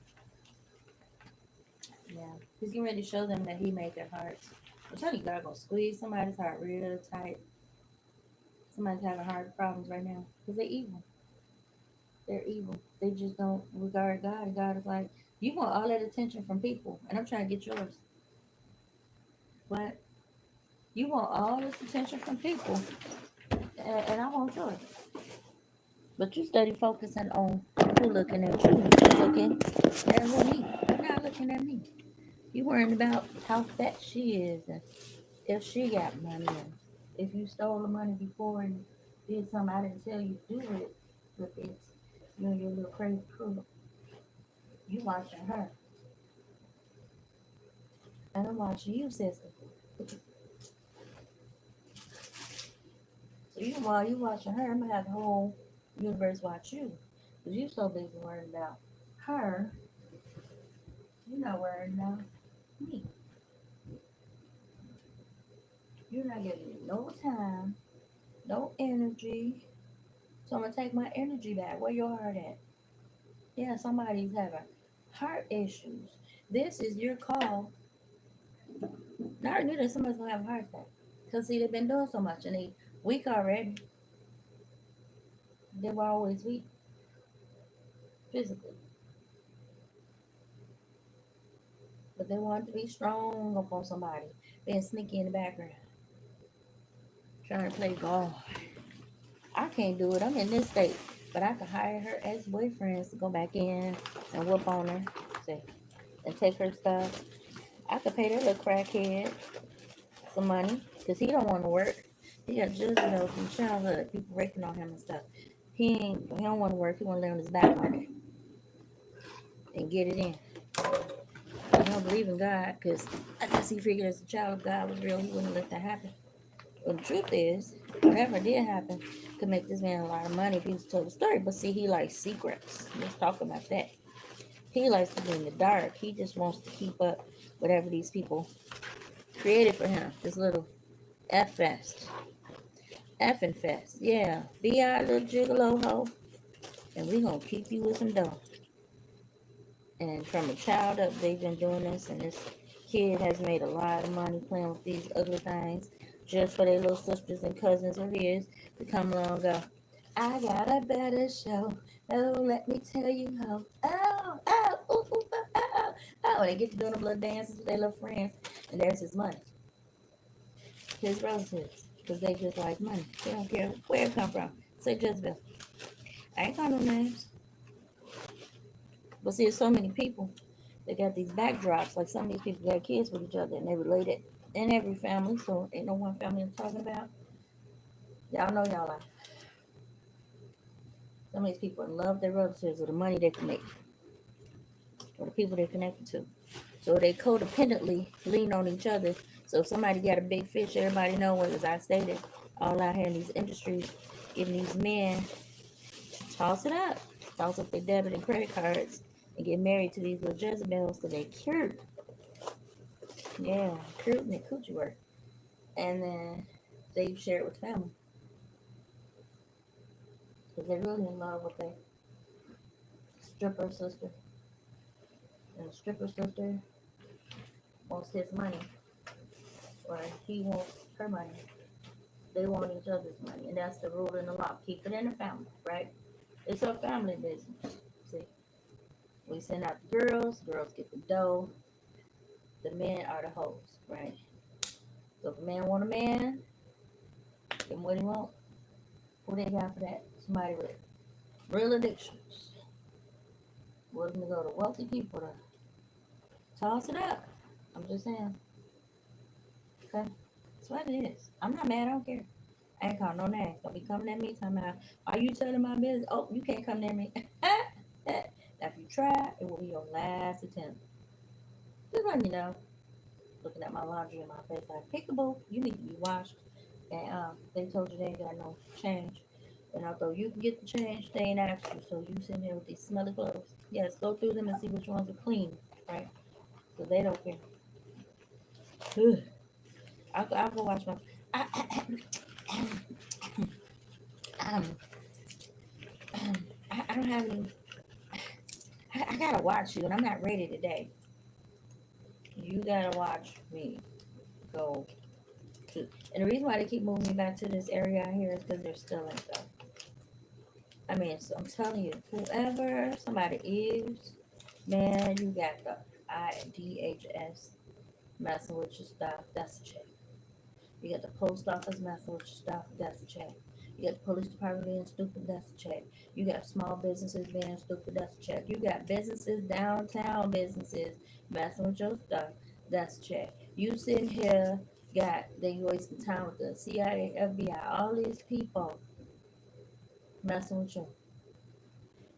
Yeah, he's getting ready to show them that he made their hearts. I'm telling you, God gonna squeeze somebody's heart real tight. Somebody's having heart problems right now because they're evil. They're evil. They just don't regard God. And God is like, you want all that attention from people, and I'm trying to get yours. But you want all this attention from people, and I want yours. But you study focusing on who looking at you. You looking at me. You're not looking at me. You worrying about how fat she is and if she got money and if you stole the money before and did something I didn't tell you to do with it. You and your little crazy crew. You watching her. And I'm watching you, sister. So while you watching her, I'm gonna have the whole universe watch you. Because you so busy worrying about her, you're not worrying about me. not giving me no time, no energy. So I'm gonna take my energy back. Where your heart at? Yeah, somebody's having heart issues. This is your call. Now I knew that somebody's gonna have a heart attack. Cause see, they've been doing so much and they weak already. They were always weak physically, but they wanted to be strong up on somebody, being sneaky in the background, trying to play God. I can't do it. I'm in this state, but I could hire her ex-boyfriends to go back in and whoop on her, see, and take her stuff. I could pay that little crackhead some money because he don't want to work. He got Jezebel from childhood, people raking on him and stuff. He don't want to work. He want to lay on his back all day and get it in. I don't believe in God because I guess he figured as a child if God was real, he wouldn't let that happen. Well, the truth is, whatever did happen could make this man a lot of money if he was told the story. But see, he likes secrets. Let's talk about that. He likes to be in the dark. He just wants to keep up whatever these people created for him. This little F fest. Effing fest. Yeah. Be our little gigolo hoe. And we gonna keep you with some dough. And from a child up, they've been doing this, and this kid has made a lot of money playing with these ugly things just for their little sisters and cousins of his to come along and go, I got a better show. Oh, let me tell you how. Oh, oh, ooh, ooh, oh, oh, oh. Oh, and they get to doing the little dances with their little friends, and there's his money, his relatives, because they just like money. They don't care where it come from. Say Jezebel. I ain't calling no names. But see, there's so many people that got these backdrops. Like some of these people got kids with each other and they related in every family. So ain't no one family I'm talking about. Y'all know y'all like some of these people love their relatives or the money they can make or the people they're connected to. So they codependently lean on each other. So if somebody got a big fish, everybody know what, as I stated, all out here in these industries, giving these men to toss it up, toss up their debit and credit cards and get married to these little Jezebels because they cured. Yeah, cute and coochie work. And then they share it with family because they're really in love with their stripper sister. And the stripper sister wants his money, or he wants her money. They want each other's money, and that's the rule in the law. Keep it in the family, right? It's a family business. See, we send out the girls get the dough, the men are the hoes, right? So if a man want a man, give him what he want. Who they got for that? Somebody with real addictions. Willing to go to wealthy people to toss it up. I'm just saying. Okay? That's what it is. I'm not mad. I don't care. I ain't calling no names. Don't be coming at me talking about, are you telling my business? Oh, you can't come near me. Now, if you try, it will be your last attempt. Just let me know. Looking at my laundry in my face like, Peekaboo, you need to be washed. And they told you they ain't got no change. And although you can get the change, they ain't asked you. So you sitting here with these smelly clothes. Yes, go through them and see which ones are clean, right? So they don't care. Ugh. I'll go watch my. I, um, I don't have any. I gotta watch you, and I'm not ready today. You gotta watch me go to. And the reason why they keep moving me back to this area out here is because they're stealing stuff. I mean, so I'm telling you, whoever somebody is, man, you got the IDHS messing with your stuff. That's a check. You got the post office messing with your stuff. That's a check. You got the police department being stupid. That's a check. You got small businesses being stupid. That's a check. You got businesses, downtown businesses messing with your stuff. That's a check. You sitting here, they wasting time with the CIA, FBI, all these people messing with you.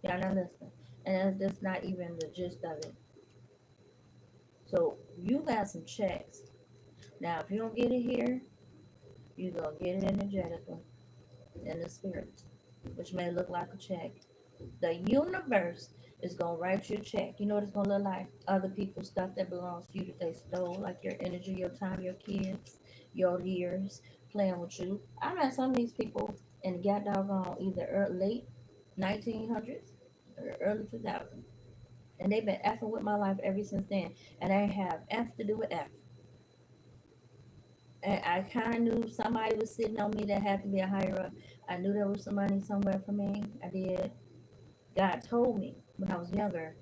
Y'all not listening. And that's not even the gist of it. So you got some checks. Now, if you don't get it here, you gonna get it energetically in the spirit, which may look like a check. The universe It's gonna write you a check. You know what it's gonna look like? Other people's stuff that belongs to you that they stole, like your energy, your time, your kids, your years playing with you. I met some of these people and got doggone either late 1900s or early 2000s, and they've been effing with my life ever since then. And I have F to do with F. And I kind of knew somebody was sitting on me that had to be a higher up. I knew there was some money somewhere for me. I did. God told me when I was younger,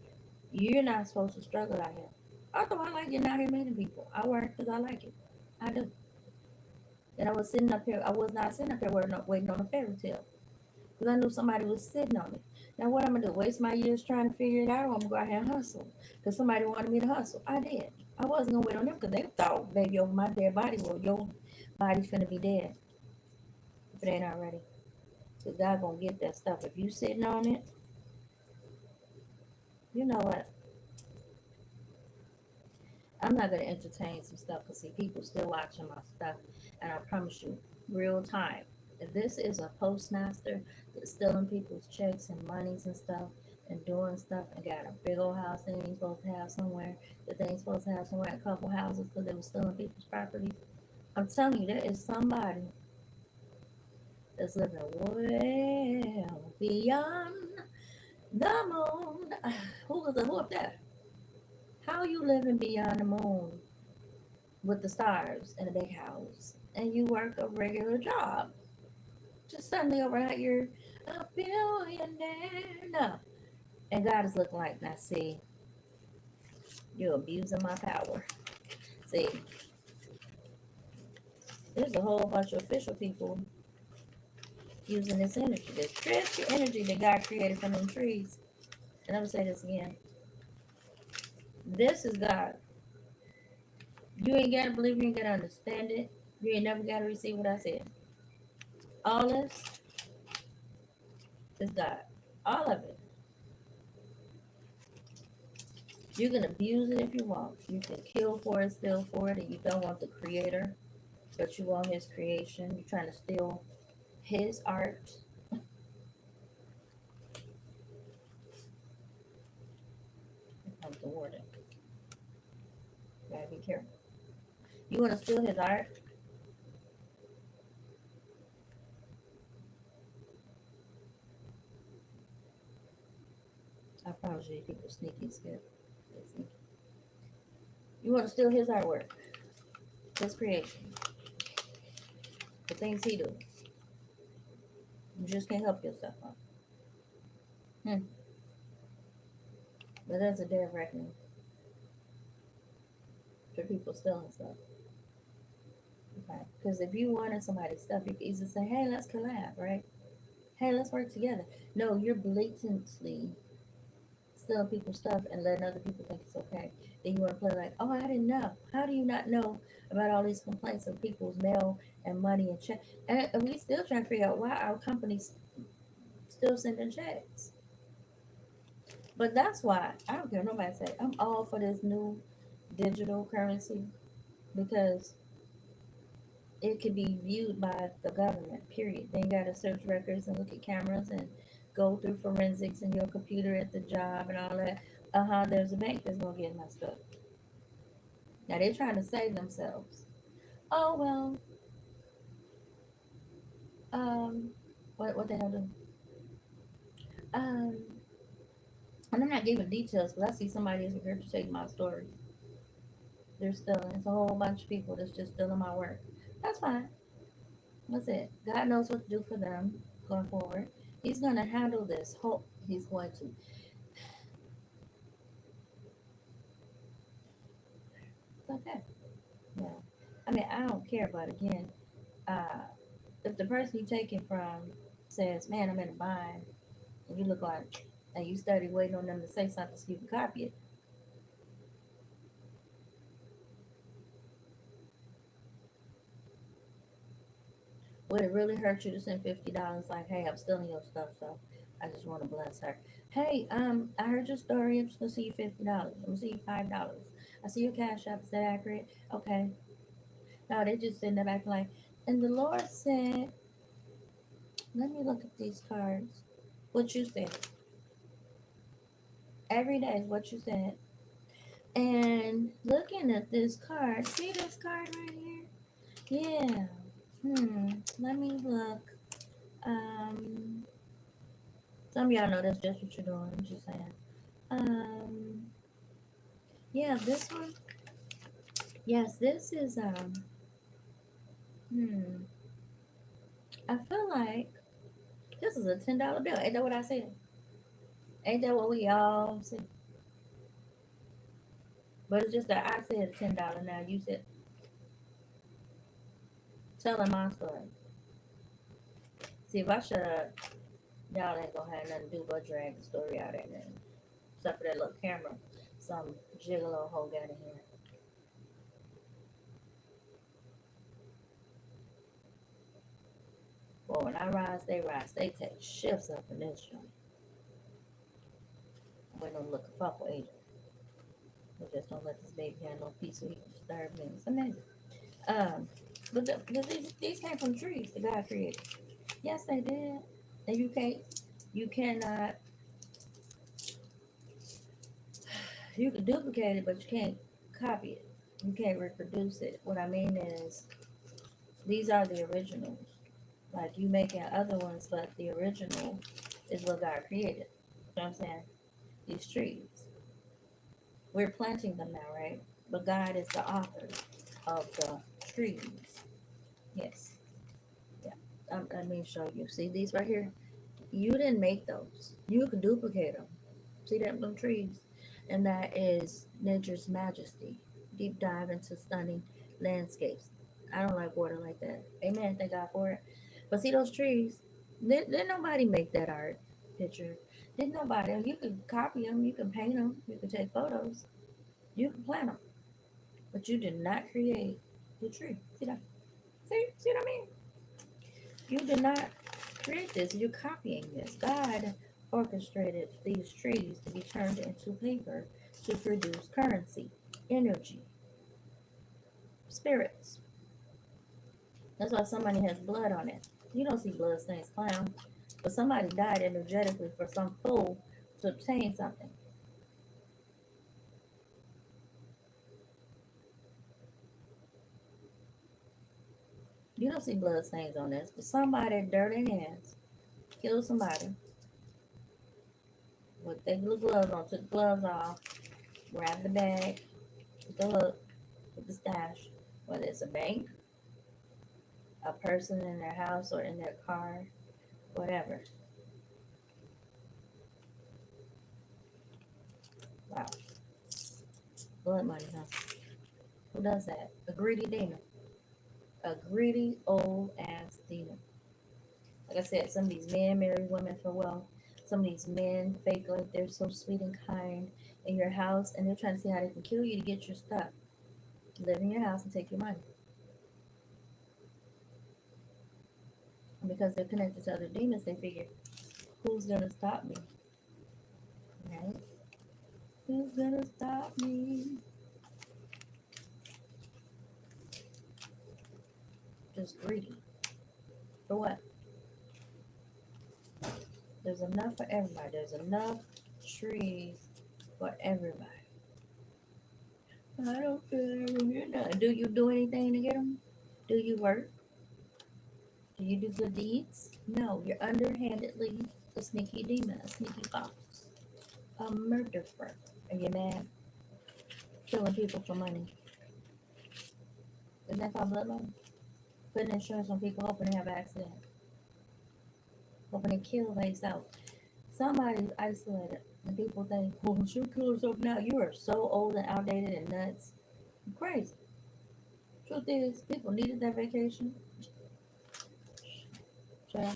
you're not supposed to struggle out here. Although I like getting out here meeting people. I work because I like it. I do. And I was sitting up here. I was not sitting up here waiting on a fairy tale. Because I knew somebody was sitting on it. Now what I'm going to do? Waste my years trying to figure it out, or I'm going to go out here and hustle? Because somebody wanted me to hustle. I did. I wasn't going to wait on them because they thought, baby, over my dead body, well, your body's going to be dead if it ain't already. Because God going to get that stuff. If you sitting on it, you know what? I'm not going to entertain some stuff because, see, people still watching my stuff. And I promise you, real time. If this is a postmaster that's stealing people's checks and monies and stuff and doing stuff and got a big old house they ain't supposed to have somewhere, that they ain't supposed to have somewhere, a couple houses because they were stealing people's property, I'm telling you, there is somebody that's living well beyond the moon. Who up there? How you living beyond the moon with the stars in a big house and you work a regular job? Just suddenly overnight you're a billionaire. No. And God is looking like, now see, you're abusing my power. See, there's a whole bunch of official people using this energy, this Christian energy that God created from them trees. And I'm gonna say this again. This is God. You ain't gotta believe, you ain't gotta understand it. You ain't never gotta receive what I said. All this is God. All of it. You can abuse it if you want. You can kill for it, steal for it, and you don't want the creator, but you want his creation. You're trying to steal his art. Here comes the warden. You gotta be careful. You want to steal his art? I promise you, people sneaky skip. You want to steal his artwork, his creation, the things he do. You just can't help yourself, huh? Hmm. But that's a day of reckoning for people stealing stuff. Okay? Because if you wanted somebody's stuff, you could easily say, hey, let's collab, right? Hey, let's work together. No, you're blatantly stealing people's stuff and letting other people think it's okay. Then you want to play like, oh, I didn't know. How do you not know about all these complaints of people's mail and money and check? And we still trying to figure out why our companies still sending checks. But that's why I don't care. Nobody say I'm all for this new digital currency because it could be viewed by the government. Period. They got to search records and look at cameras and go through forensics in your computer at the job and all that. There's a bank that's gonna get messed up. Now they're trying to save themselves. Oh well, um, what the hell do? Um, and I'm not giving details because I see somebody is regurgitating my stories. They're stealing. It's a whole bunch of people that's just stealing my work. That's fine. That's it. God knows what to do for them going forward. He's gonna handle this. Hope he's going to. It's okay. Yeah. I mean, I don't care, but again, uh, if the person you take it from says, "Man, I'm in a bind," and you look like, and you study waiting on them to say something so you can copy it, would it really hurt you to send $50? Like, hey, I'm stealing your stuff, so I just want to bless her. Hey, I heard your story. I'm just gonna see you $50. I'm gonna see you $5. I see your cash app. Is that accurate? Okay. No, they just sitting there back like, and the Lord said, let me look at these cards. What you said. Every day is what you said. And looking at this card, see this card right here? Yeah. Let me look. Um, some of y'all know that's just what you're doing. I'm just saying. Um, yeah, this one. Yes, this is hmm. I feel like this is a $10 bill. Ain't that what I said? Ain't that what we all said? But it's just that I said $10. Now you said telling my story. See, if I shut up, y'all ain't gonna have nothing to do but drag the story out and then except for that little camera. Some gigolo hoe got in here. Boy, when I rise, they rise. They take shifts up in this joint. I'm waiting on the look fuck with Adrian. We just don't let this baby have no peace so he can disturb me. It's amazing. Um, but these came from trees that God created. Yes, they did. And you cannot, you can duplicate it, but you can't copy it. You can't reproduce it. What I mean is, these are the originals. Like you making other ones, but the original is what God created. You know what I'm saying? These trees. We're planting them now, right? But God is the author of the trees. Yes. Yeah. Let me show you. See these right here? You didn't make those. You could duplicate them. See them trees? And that is Nature's Majesty. Deep dive into stunning landscapes. I don't like water like that. Amen. Thank God for it. But see those trees? Didn't nobody make that art picture. Didn't nobody. You can copy them. You can paint them. You can take photos. You can plant them. But you did not create the tree. See that? See what I mean? You did not create this. You're copying this. God orchestrated these trees to be turned into paper to produce currency, energy, spirits. That's why somebody has blood on it. You don't see blood stains, clown. But somebody died energetically for some fool to obtain something. You don't see blood stains on this, but somebody dirty hands killed somebody with their blue gloves on, took the gloves off, grabbed the bag, with the hook, with the stash, whether it's a bank, a person in their house or in their car, whatever. Wow. Blood money, huh? Who does that? A greedy demon. A greedy old ass demon. Like I said, some of these men marry women for wealth. Some of these men fake like they're so sweet and kind in your house and they're trying to see how they can kill you to get your stuff. Live in your house and take your money. And because they're connected to other demons, they figure, who's gonna stop me? Right? Who's gonna stop me? Just greedy. For what? There's enough for everybody. There's enough trees for everybody. I don't feel you're not. Do you do anything to get them? Do you work? Do you do good deeds? No, you're underhandedly a sneaky demon, a sneaky fox, a murderer. Are you mad? Killing people for money. Isn't that called bloodline? Putting insurance on people hoping they have an accident, hoping they kill themselves. Somebody's isolated, and people think, well, she'll kill herself now. You are so old and outdated and nuts. You're crazy. Truth is, people needed that vacation. So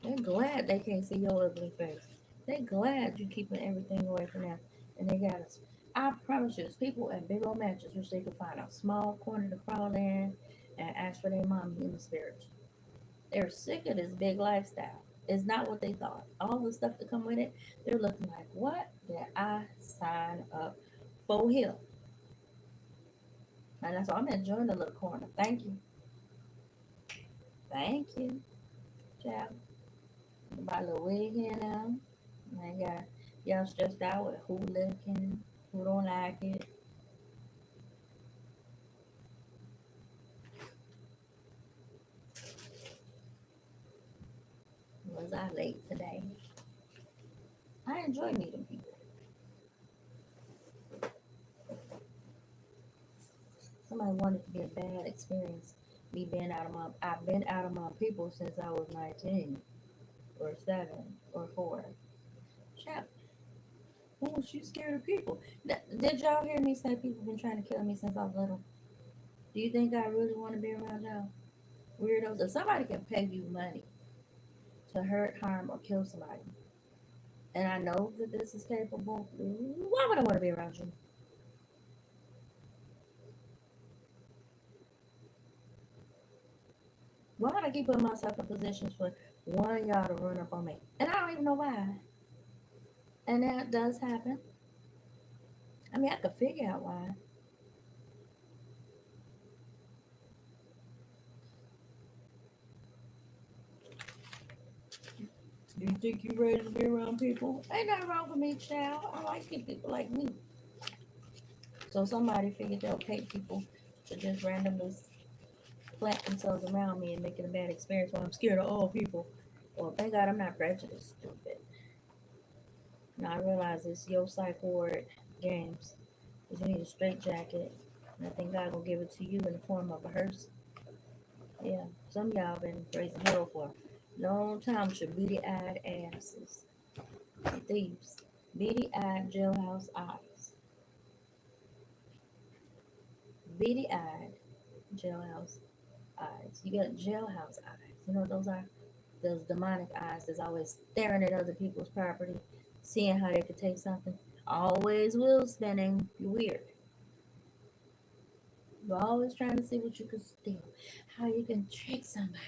they're glad they can't see your ugly face. They're glad you're keeping everything away from them. And they got us. I promise you, there's people at big old mansions which they could find a small corner to crawl in and ask for their mommy in the spirit. They're sick of this big lifestyle. It's not what they thought. All the stuff that come with it, they're looking like, what did I sign up for here? And that's why I'm enjoying the little corner. Thank you. Thank you, child. My little wig here now. I got y'all stressed out with who looking, who don't like it. Was I late today? I enjoy meeting people. Somebody wanted to be a bad experience. Me being out of my, I've been out of my people since I was 19 or 7 or 4. Chap, oh, she's scared of people. Did y'all hear me say people been trying to kill me since I was little? Do you think I really want to be around y'all? Weirdos. If somebody can pay you money to hurt, harm, or kill somebody, and I know that this is capable, why would I want to be around you? Why would I keep putting myself in positions for one of y'all to run up on me? And I don't even know why. And that does happen. I mean, I could figure out why. Do you think you're ready to be around people? Ain't nothing wrong with me, child. I like people like me. So somebody figured they'll pay people to just randomly plant themselves around me and make it a bad experience when I'm scared of all people. Well, thank God I'm not prejudiced, stupid. Now I realize it's your psych ward games. Because you need a straight jacket. And I think God will give it to you in the form of a hearse. Yeah, some of y'all been raising hell for a long time with your beady eyed asses. Thieves. Beady eyed jailhouse eyes. Beady eyed jailhouse eyes. You got jailhouse eyes. You know what those are? Those demonic eyes that's always staring at other people's property, seeing how they could take something. Always wheel spinning. You're weird. You're always trying to see what you can steal, how you can trick somebody.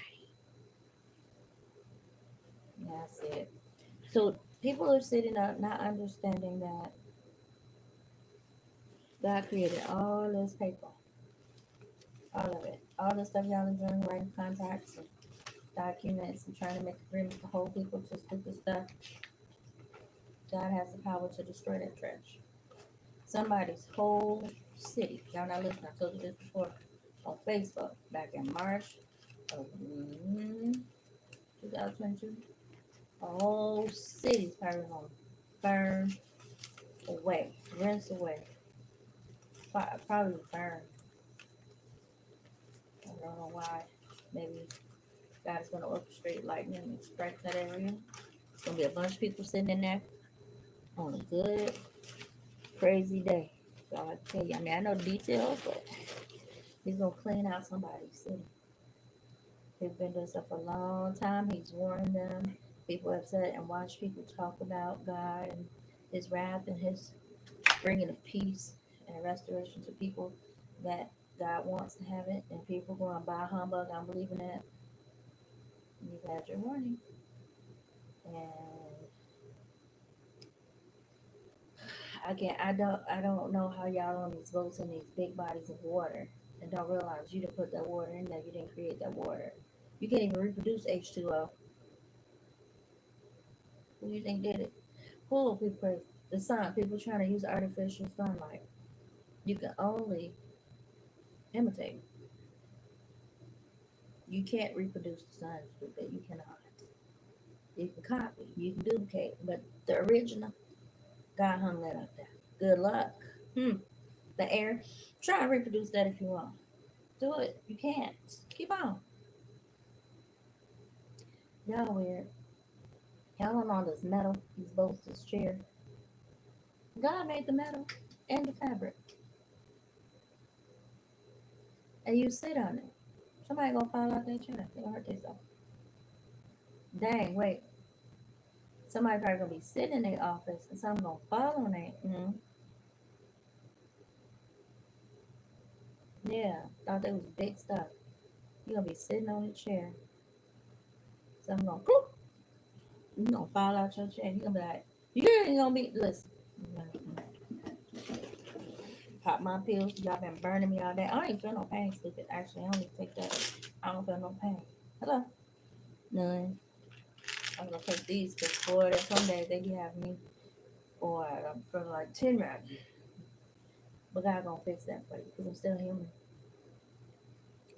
That's it. So people are sitting up not understanding that God created all this paper, all of it, all the stuff y'all are doing, writing contracts and documents and trying to make agreements to hold people to stupid stuff. God has the power to destroy that trash. Somebody's whole city. Y'all not listening. I told you this before on Facebook back in March of 2022. A whole city's probably gonna burn away, rinse away, probably burn. I don't know why. Maybe God is gonna orchestrate lightning and strike that area. It's gonna be a bunch of people sitting in there on a good, crazy day. So I tell you, I mean, I know details, but he's gonna clean out somebody's city. He's been doing stuff for a long time. He's warning them. People have sat and watched people talk about God and his wrath and his bringing of peace and restoration to people that God wants to have it. And people going by humbug, I'm believing that. You've had your warning. And again, I don't know how y'all on these boats in these big bodies of water and don't realize you didn't put that water in there. You didn't create that water. You can't even reproduce H2O. Who do you think did it? Who people? The sun. People trying to use artificial sunlight. You can only imitate. You can't reproduce the sun, stupid. You cannot. You can copy. You can duplicate. But the original, God hung that up there. Good luck. The air. Try and reproduce that if you want. Do it. You can't. Keep on. Y'all weird. Y'all don't know this metal, these bolts, this chair. God made the metal and the fabric. And you sit on it. Somebody gonna fall out that chair. They gonna hurt themselves. Dang, wait. Somebody probably gonna be sitting in their office and something gonna fall on it. Yeah, thought that was big stuff. You gonna be sitting on a chair. Something gonna whoop, you gonna fall out your chair. You gonna be like, you ain't gonna be listen. Pop my pills. Y'all been burning me all day. I ain't feel no pain, stupid. Actually, I don't even take that. I don't feel no pain. Hello? None. I'm gonna take these because boy, that some days they be having me or I'm feeling like 10 racks. But God gonna fix that for you because I'm still human.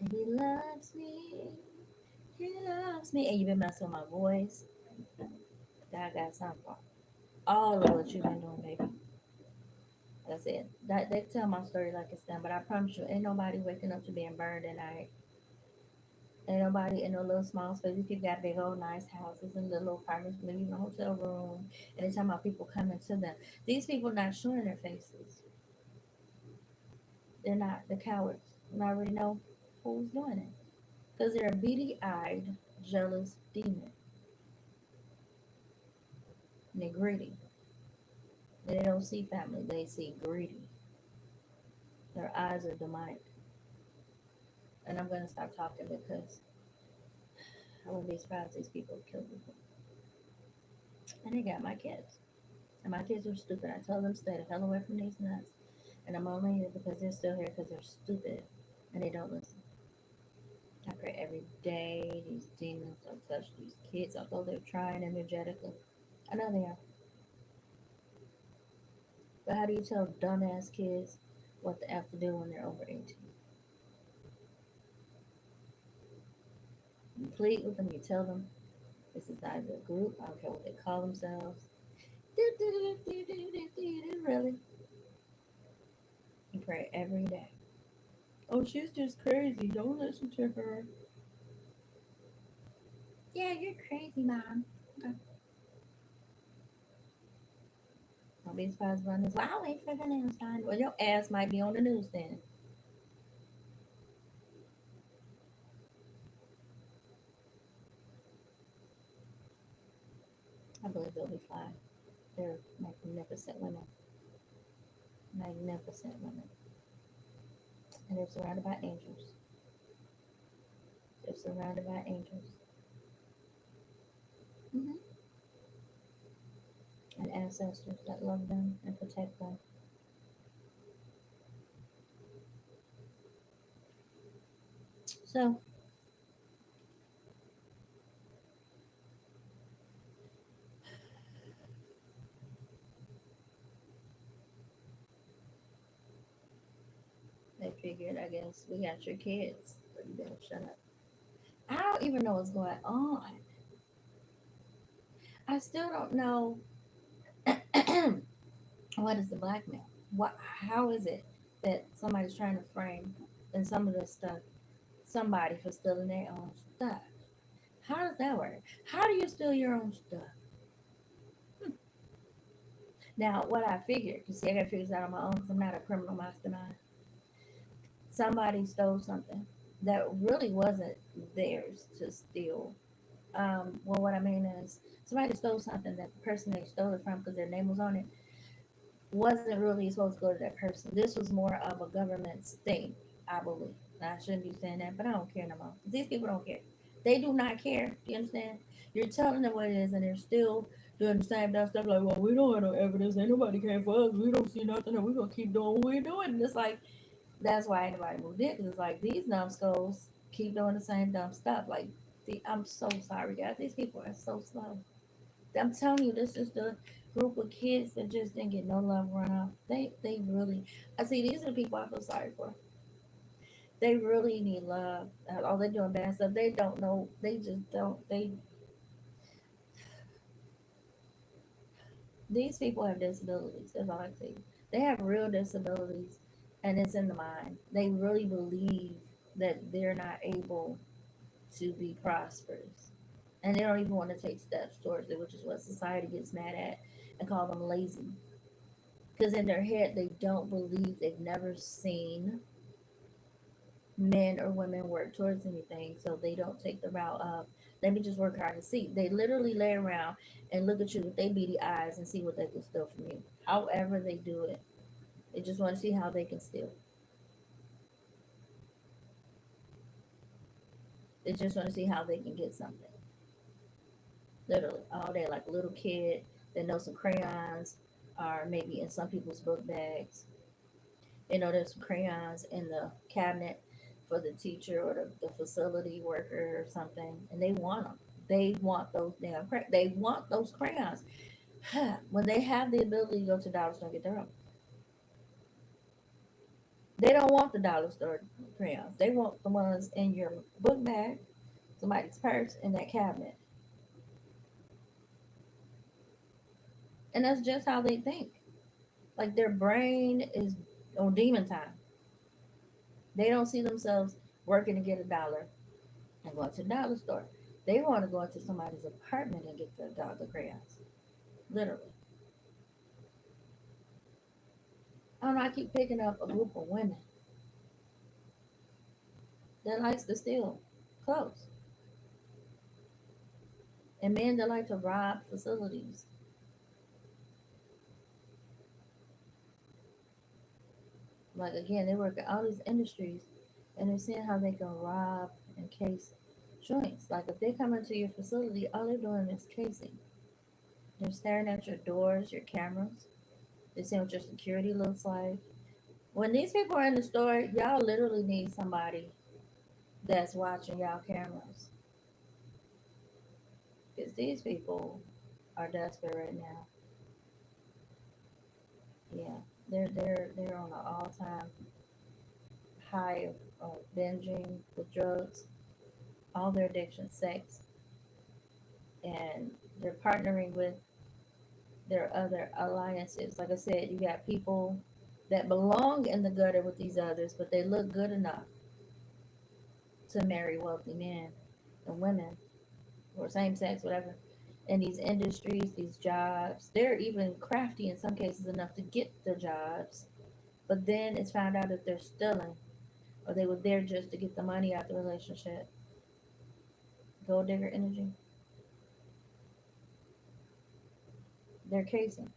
And He loves me. He loves me. And you been messing with my voice. God got something for all of what you've been doing, baby. That's it. That they tell my story like it's done, but I promise you, ain't nobody waking up to being burned at night. Ain't nobody in no little small space. These people got big old nice houses and little apartments, maybe even a hotel room. And they talking about people coming to them. These people not showing their faces. They're not the cowards. And I already know who's doing it. Because they're a beady eyed, jealous demon. And they're greedy. They don't see family, they see greedy. Their eyes are demonic. And I'm gonna stop talking because I wouldn't be surprised these people kill people. And they got my kids. And my kids are stupid. I tell them stay the hell away from these nuts. And I'm only here because they're still here because they're stupid and they don't listen. I pray every day these demons don't touch these kids, although they're trying energetically. I know they are. But how do you tell dumbass kids what the F to do when they're over 18? You plead with them, you tell them this is not a group, I don't care what they call themselves. Really? You pray every day. Oh, she's just crazy. Don't listen to her. Yeah, you're crazy, Mom. Okay. Don't be surprised when this. Well, I'll wait for the news time. Well, your ass might be on the news then. I believe they'll be fine. They're magnificent women. Magnificent women. And they're surrounded by angels. They're surrounded by angels. Hmm. And ancestors that love them and protect them. So, they figured, I guess, we got your kids. So you better shut up. I don't even know what's going on. I still don't know what is the blackmail. What? How is it that somebody's trying to frame and some of this stuff somebody for stealing their own stuff? How does that work? How do you steal your own stuff? Now, what I figured, you see, I got to figure this out on my own because I'm not a criminal mastermind. Somebody stole something that really wasn't theirs to steal. Well, what I mean is, somebody stole something that the person they stole it from, because their name was on it, wasn't really supposed to go to that person. This was more of a government thing, I believe. Now, I shouldn't be saying that, but I don't care no more. These people don't care. They do not care. Do you understand? You're telling them what it is, and they're still doing the same dumb stuff. Like, well, we don't have no evidence. Ain't nobody came for us. We don't see nothing, and we're gonna keep doing what we're doing. And it's like that's why anybody moved in. Because it's like these numbskulls keep doing the same dumb stuff. Like, I'm so sorry, guys. These people are so slow. I'm telling you, this is the group of kids that just didn't get no love run off. They really, I see these are the people I feel sorry for. They really need love. All they're doing bad stuff. They don't know. They just don't. These people have disabilities. That's all I see. They have real disabilities, and it's in the mind. They really believe that they're not able to be prosperous, and they don't even want to take steps towards it, which is what society gets mad at and call them lazy. Because in their head they don't believe, they've never seen men or women work towards anything, so they don't take the route of let me just work hard and see. They literally lay around and look at you with their beady eyes and see what they can steal from you. However they do it, they just want to see how they can steal. They just want to see how they can get something. Literally all day, like a little kid that knows some crayons, or maybe in some people's book bags. There's some crayons in the cabinet for the teacher or the facility worker or something, and they want them. They want those they want those crayons. When they have the ability to go to dollar store and get their own, they don't want the dollar store crayons. They want the ones in your book bag, somebody's purse, in that cabinet. And that's just how they think. Like their brain is on demon time. They don't see themselves working to get a dollar and going to the dollar store. They want to go into somebody's apartment and get the crayons. Literally. I don't know, I keep picking up a group of women that likes to steal clothes. And men that like to rob facilities. Like again, they work at all these industries and they're seeing how they can rob and case joints. Like if they come into your facility, all they're doing is casing. They're staring at your doors, your cameras. They're seeing what your security looks like. When these people are in the store, y'all literally need somebody that's watching y'all cameras. Because these people are desperate right now. Yeah. They're on an all time high of binging with drugs, all their addictions, sex, and they're partnering with their other alliances. Like I said, you got people that belong in the gutter with these others, but they look good enough to marry wealthy men and women or same sex, whatever. In these industries, these jobs, they're even crafty in some cases enough to get the jobs, but then it's found out that they're stealing or they were there just to get the money out the relationship. Gold digger energy, they're casing.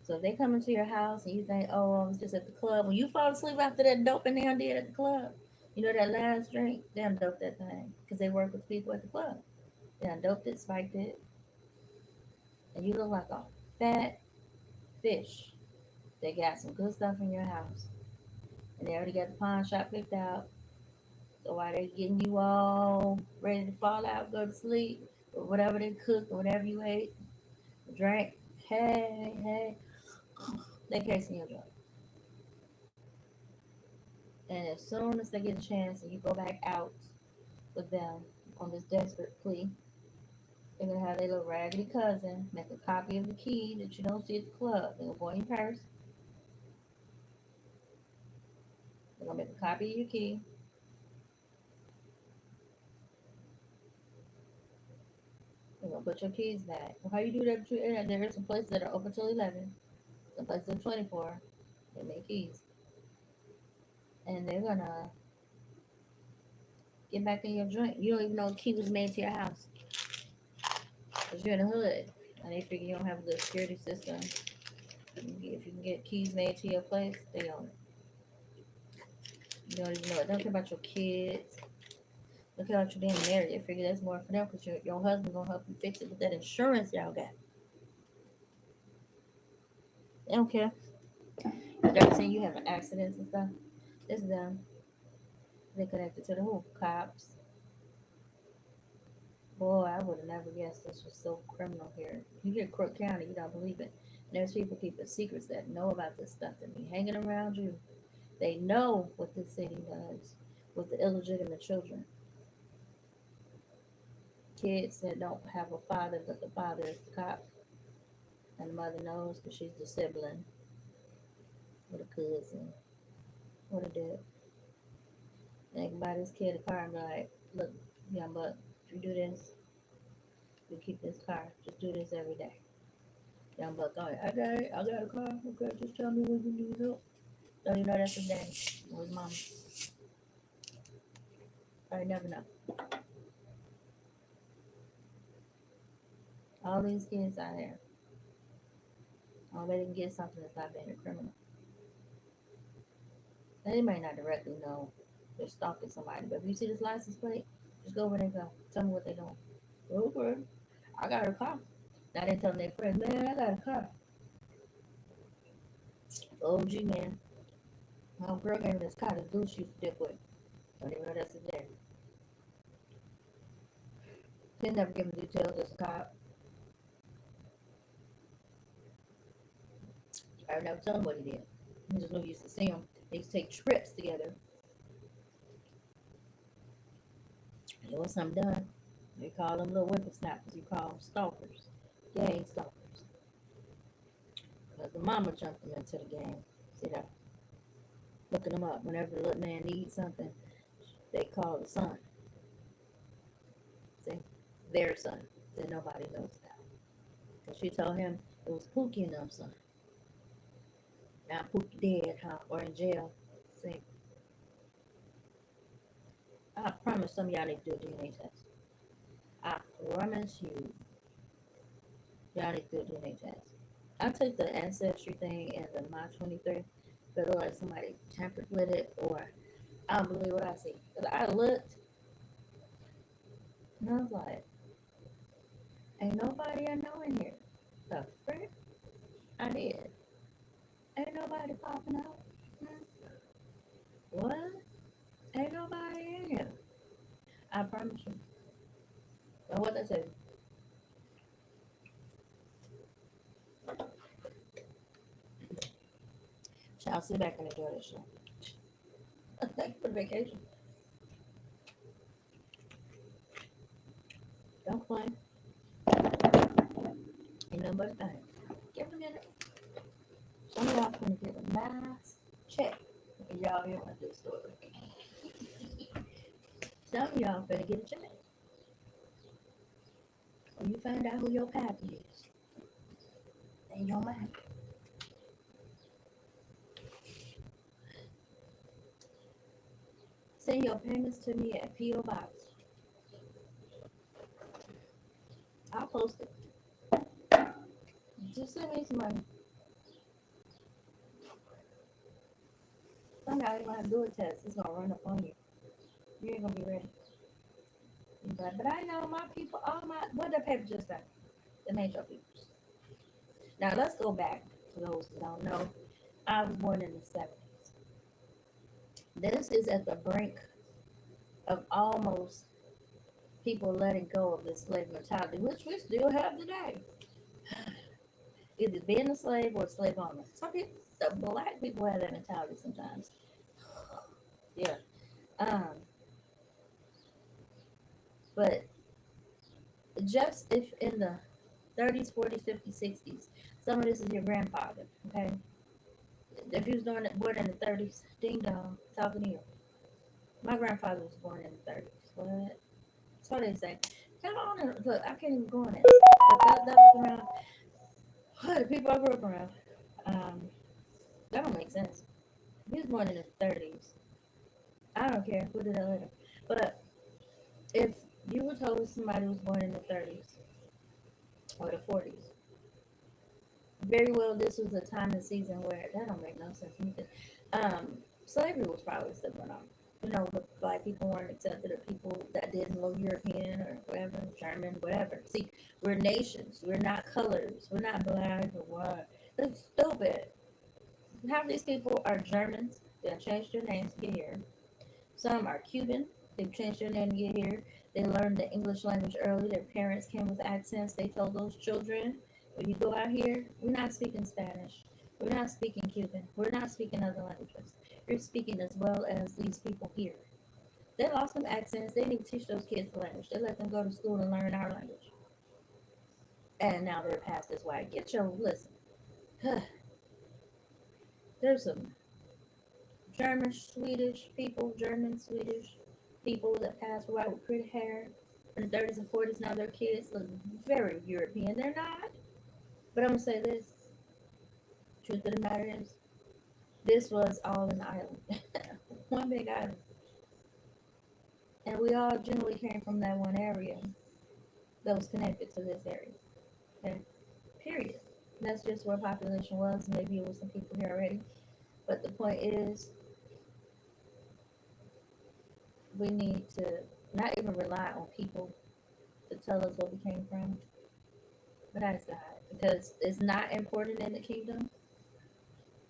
So if they come into your house and you think, oh, I was just at the club, when you fall asleep after that doping they done did at the club, you know that last drink, they done doped that thing because they work with people at the club. They done doped it, spiked it, and you look like a fat fish. They got some good stuff in your house, and they already got the pawn shop picked out. So while they getting you all ready to fall out, go to sleep, or whatever they cooked, or whatever you ate, drank, hey, they casing your joint. And as soon as they get a chance and you go back out with them on this desperate plea, they're gonna have their little raggedy cousin make a copy of the key that you don't see at the club. They're gonna go in your purse. They're gonna make a copy of your key. They're gonna put your keys back. Well, how you do that? There are some places that are open till 11. Some places are 24. They make keys, and they're gonna get back in your joint. You don't even know the key was made to your house because you're in the hood, and they figure you don't have a good security system. If you can get keys made to your place, they own it. You don't even know it. Don't care about your kids. Don't care about you being married. They figure that's more for them because your husband gonna help you fix it with that insurance y'all got. They don't care. They're saying you having accidents and stuff. It's them. They connected to the who? Cops. Boy, I would have never guessed this was so criminal here. You hear Crook County, you don't believe it. And there's people keeping secrets that know about this stuff that be hanging around you. They know what this city does with the illegitimate children. Kids that don't have a father, but the father is the cop. And the mother knows because she's the sibling or the cousin or the dad. And they can buy this kid a car and be like, look, young buck, if you do this, you keep this car. Just do this every day. Young buck, all right, I got it. I got a car. Okay, just tell me when you need help. Don't you know that's his daddy or his mama? I never know. All these kids out here, all they can get something that's not being a criminal. And they may not directly know they're stalking somebody, but if you see this license plate, just go where they go. Tell me what they're doing. Okay, I got a car. Now they telling their friends, man, I got a car. OG man. My girl gave me this car that Deuce used to dip with. Don't even know that's his dad. They never give him details as a cop. I never tell him what he did. He just knew he used to see him. They used to take trips together. There was something done. They call them little whippersnappers. You call them stalkers. Gang stalkers. Because the mama jumped them into the game. See that? Looking them up. Whenever the little man needs something, they call the son. See? Their son. That nobody knows that. Because she told him it was Pookie and them son. Now Pookie dead, huh? Or in jail. See? I promise some of y'all need to do a DNA test. I promise you, y'all need to do a DNA test. I took the ancestry thing and the My 23, but it looked like somebody tampered with it, or I don't believe what I see. Because I looked, and I was like, ain't nobody I know in here. The frick? I did. Ain't nobody popping out. What? Ain't nobody in here. I promise you. But what I said. I'll sit back and enjoy this shit. Thanks for the vacation. Don't play. Ain't nothing but a thing. Give it a minute. Some of y'all gonna get a nice check. And y'all hear about this story. Some of y'all better get a check. When you find out who your pappy is. And your man. Send your payments to me at P.O. Box. I'll post it. Just send me some money. Somehow you're gonna have to do a test. It's gonna run up on you. You ain't gonna be ready. But I know my people, what the paper just said. The major people. Now let's go back for those who don't know. I was born in the 70s. This is at the brink of almost people letting go of this slave mentality, which we still have today. Either being a slave or a slave owner. Some people, the black people have that mentality sometimes. Yeah. But just if in the 30s, 40s, 50s, 60s, some of this is your grandfather, okay? If he was born in the 30s, ding dong, talking to you. My grandfather was born in the 30s. What? So they say. Come on, look, I can't even go on it. But that was around, the people I grew up around. That don't make sense. He was born in the 30s. I don't care. Put it out later. But if you were told somebody was born in the 30s or the 40s, very well, this was a time and season where that don't make no sense to me. Slavery was probably still going on. You know, black people weren't accepted, or people that didn't look European or whatever, German, whatever. See, we're nations. We're not colors. We're not black or white. That's stupid. Half of these people are Germans. They changed their names to get here. Some are Cuban. They've changed their name to get here. They learned the English language early. Their parents came with accents. They told those children, when you go out here, we're not speaking Spanish. We're not speaking Cuban. We're not speaking other languages. You're speaking as well as these people here. They lost some accents. They didn't teach those kids the language. They let them go to school and learn our language. And now they're past this way. Get your, listen. There's some German, Swedish people that passed away with pretty hair in the 30s and 40s. Now their kids look very European. They're not. But I'm going to say this. Truth of the matter is, this was all an island. One big island. And we all generally came from that one area that was connected to this area. Okay? Period. That's just where population was. Maybe it was some people here already. But the point is, we need to not even rely on people to tell us where we came from, but ask God. Because it's not important in the kingdom.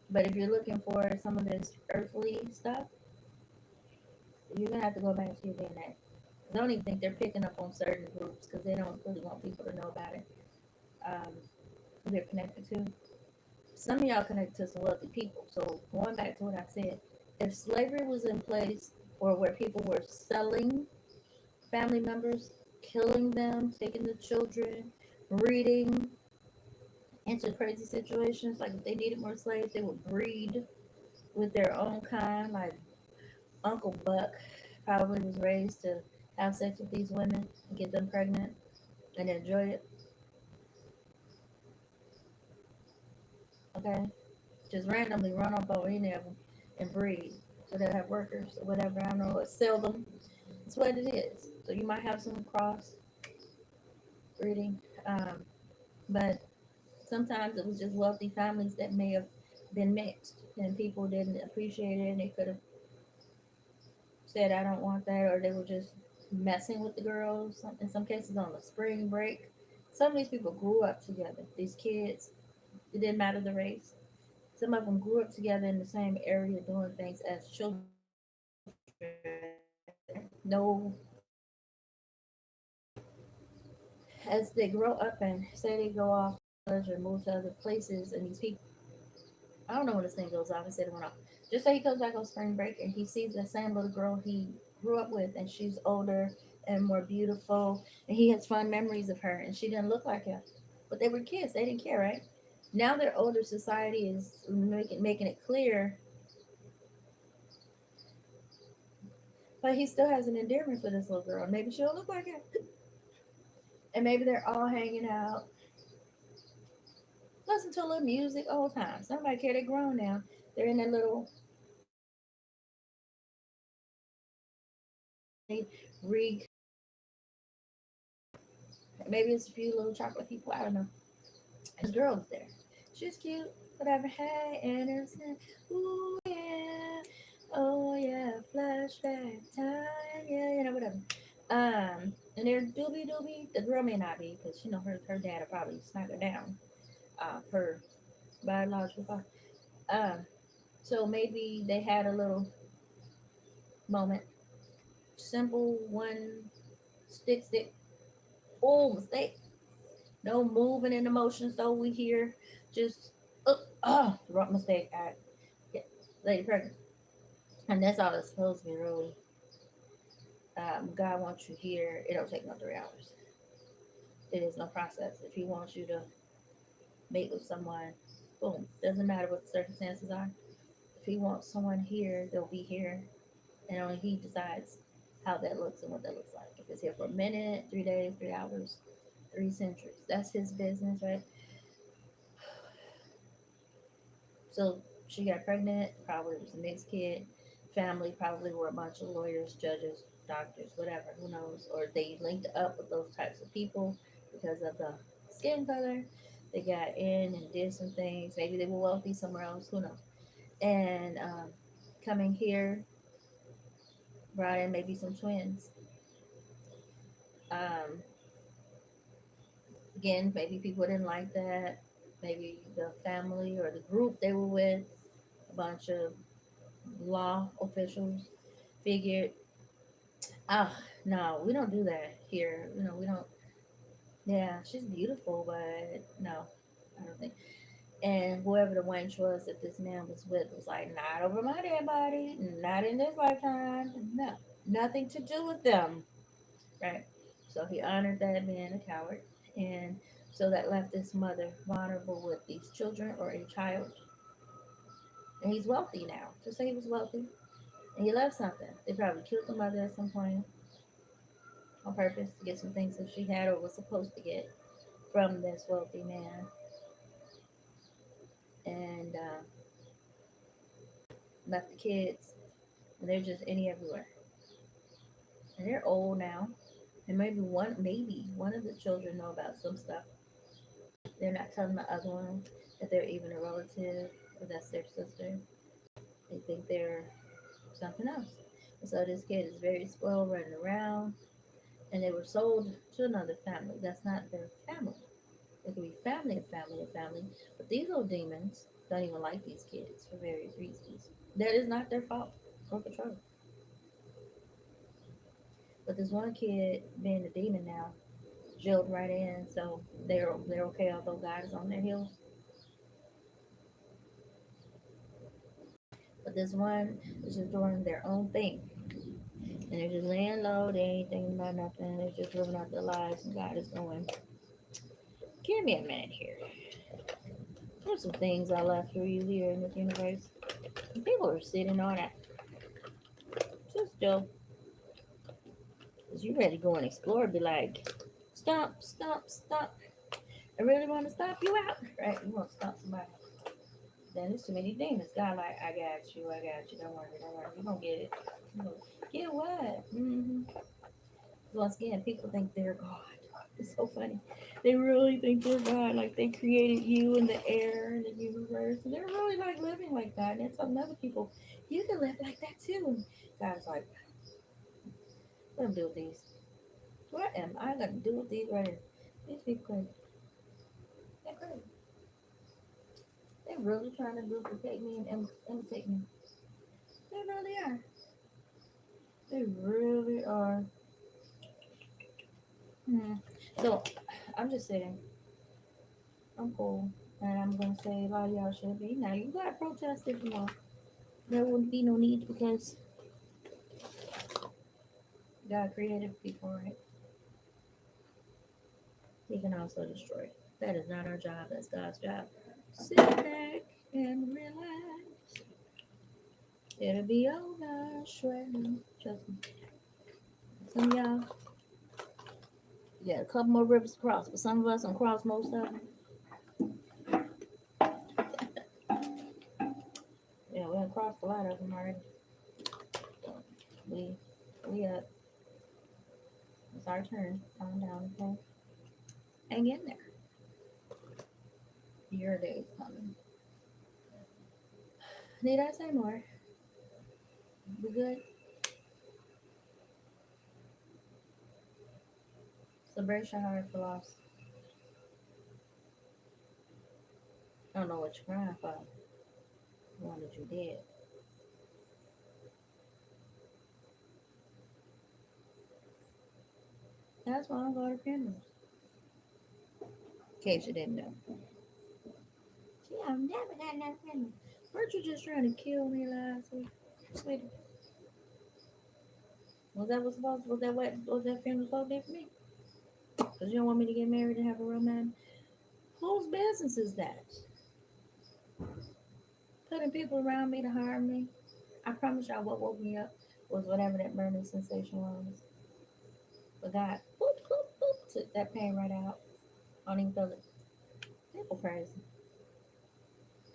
But if you're looking for some of this earthly stuff, you're going to have to go back to your DNA. I don't even think they're picking up on certain groups because they don't really want people to know about it. Um, who they're connected to. Some of y'all connected to some wealthy people. So going back to what I said, if slavery was in place or where people were selling family members, killing them, taking the children, breeding into crazy situations, like if they needed more slaves, they would breed with their own kind, like Uncle Buck probably was raised to have sex with these women and get them pregnant and enjoy it. Okay, just randomly run up on any of them and breed. So they'll have workers or whatever. I don't know, or sell them. It's what it is. So you might have some cross breeding, um, but sometimes it was just wealthy families that may have been mixed, and people didn't appreciate it, and they could have said, "I don't want that," or they were just messing with the girls. In some cases, on a spring break, some of these people grew up together. These kids, it didn't matter the race. Some of them grew up together in the same area doing things as children. No, as they grow up and say they go off to college or move to other places, and these people, I don't know when this thing goes off. I said it went off. Just say he comes back on spring break and he sees the same little girl he grew up with, and she's older and more beautiful, and he has fond memories of her, and she didn't look like him, but they were kids. They didn't care, right? Now their older society is making it clear, but he still has an endearment for this little girl. Maybe she'll look like him, and maybe they're all hanging out, listen to a little music, old times. Nobody care. They're grown now. They're in their little rig. Maybe it's a few little chocolate people. I don't know. His girl's there. She's cute. Whatever. Hey, Anderson. Ooh, yeah. Oh, yeah. Flashback time. Yeah, whatever. And they're doobie doobie. The girl may not be because, her dad will probably smack her down per biological father. Um, so maybe they had a little moment. Simple one stick. Oh, mistake. No moving in emotions, though. We hear just, wrong mistake. I get lady pregnant. And that's all it's supposed to be, really. God wants you here. It don't take no 3 hours. It is no process. If He wants you to mate with someone, boom. Doesn't matter what the circumstances are. If He wants someone here, they'll be here. And only He decides how that looks and what that looks like. If it's here for a minute, 3 days, 3 hours, 3 centuries, that's His business, right? So she got pregnant, probably was a mixed kid. Family probably were a bunch of lawyers, judges, doctors, whatever, who knows? Or they linked up with those types of people because of the skin color. They got in and did some things. Maybe they were wealthy somewhere else, who knows? And coming here brought in maybe some twins. Um, Again, maybe people didn't like that. Maybe the family or the group they were with, a bunch of law officials figured, no, we don't do that here. We don't. Yeah, she's beautiful, but no, I don't think. And whoever the wench was that this man was with was like, not over my dead body, not in this lifetime. No, nothing to do with them, right? So he honored that man a coward, and so that left this mother vulnerable with these children or a child. And he's wealthy now. Just say he was wealthy, and he left something. They probably killed the mother at some point on purpose to get some things that she had or was supposed to get from this wealthy man, and left the kids, and they're just any everywhere. And they're old now, and maybe one of the children know about some stuff. They're not telling the other one that they're even a relative or that's their sister. They think they're something else. And so this kid is very spoiled, running around, and they were sold to another family. That's not their family. It could be family of family of family, but these old demons don't even like these kids for various reasons. That is not their fault or control. But this one kid, being a demon now, drilled right in, so they're okay. Although God is on their heels, but this one is just doing their own thing, and they're just laying low. They ain't thinking about nothing. They're just living out their lives, and God is going, "Give me a minute here. There's some things I left for you here in this universe." And people are sitting on it. Just Joe, cause you ready to go and explore? Be like, "Stop, stop, stop! I really want to stop you out, right? You want to stop somebody." Then there's too many demons. God, like, I got you, I got you. Don't worry, don't worry. You gonna get it. You gonna get what? Once again, people think they're God. It's so funny. They really think they're God. Like they created you and the air and the universe, and they're really like living like that. And it's telling other people, you can live like that too. And God's like, what am I do with these? What am I gonna do with these right here? These people crazy. They're crazy. They're really trying to duplicate me and imitate me. They really are. They really are. Hmm. So I'm just saying, I'm cool. And I'm gonna say a lot of y'all should be. Now you got protest if you want. There wouldn't be no need because God created people, right? He can also destroy. That is not our job, that's God's job. Sit back and relax. It'll be over shortly. Trust me. Some of y'all, yeah, a couple more rivers to cross, but some of us can cross most of them. Yeah, we have crossed a lot of them already. So we up. It's our turn. Calm down, okay? Hang in there. Your day is coming. Need I say more? We good? So brace your heart for loss. I don't know what you're crying for. The one that you did. That's why I go to funerals. In case you didn't know. Gee, I've never got that funeral. Weren't you just trying to kill me last week? Sweetie. Was that funeral supposed to be for me? Because you don't want me to get married and have a romance? Whose business is that? Putting people around me to harm me? I promise y'all what woke me up was whatever that burning sensation was. But God, boop, boop, boop, took that pain right out. I don't even feel it. People crazy.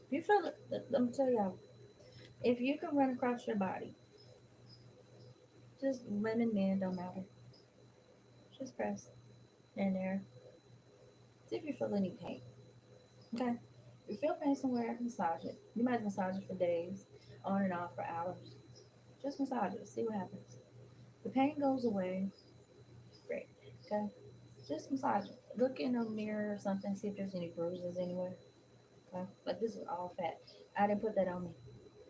If you feel it, let me tell y'all, if you can run across your body, just women, men, don't matter. Just press in there. See if you feel any pain. Okay? If you feel pain somewhere, massage it. You might massage it for days, on and off for hours. Just massage it. See what happens. The pain goes away. Great. Okay? Just massage it. Look in a mirror or something. See if there's any bruises anywhere. Okay? Like this is all fat. I didn't put that on me.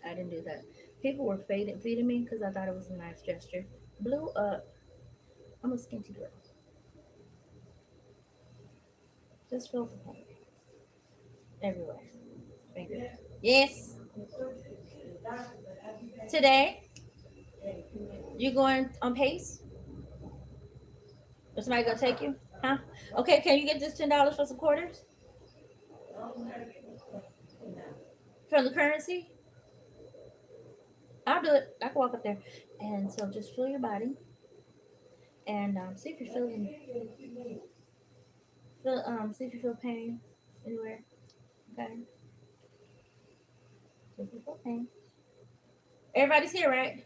I didn't do that. People were feeding me because I thought it was a nice gesture. Blew up. I'm a skinty girl. Just feel for pain everywhere. Finger. Yes. Today, you going on pace? Or somebody gonna take you? Huh? Okay, can you get this $10 for some quarters? From the currency? I'll do it. I can walk up there. And so just feel your body and see if you see if you feel pain anywhere. Okay. See if you feel pain. Everybody's here, right?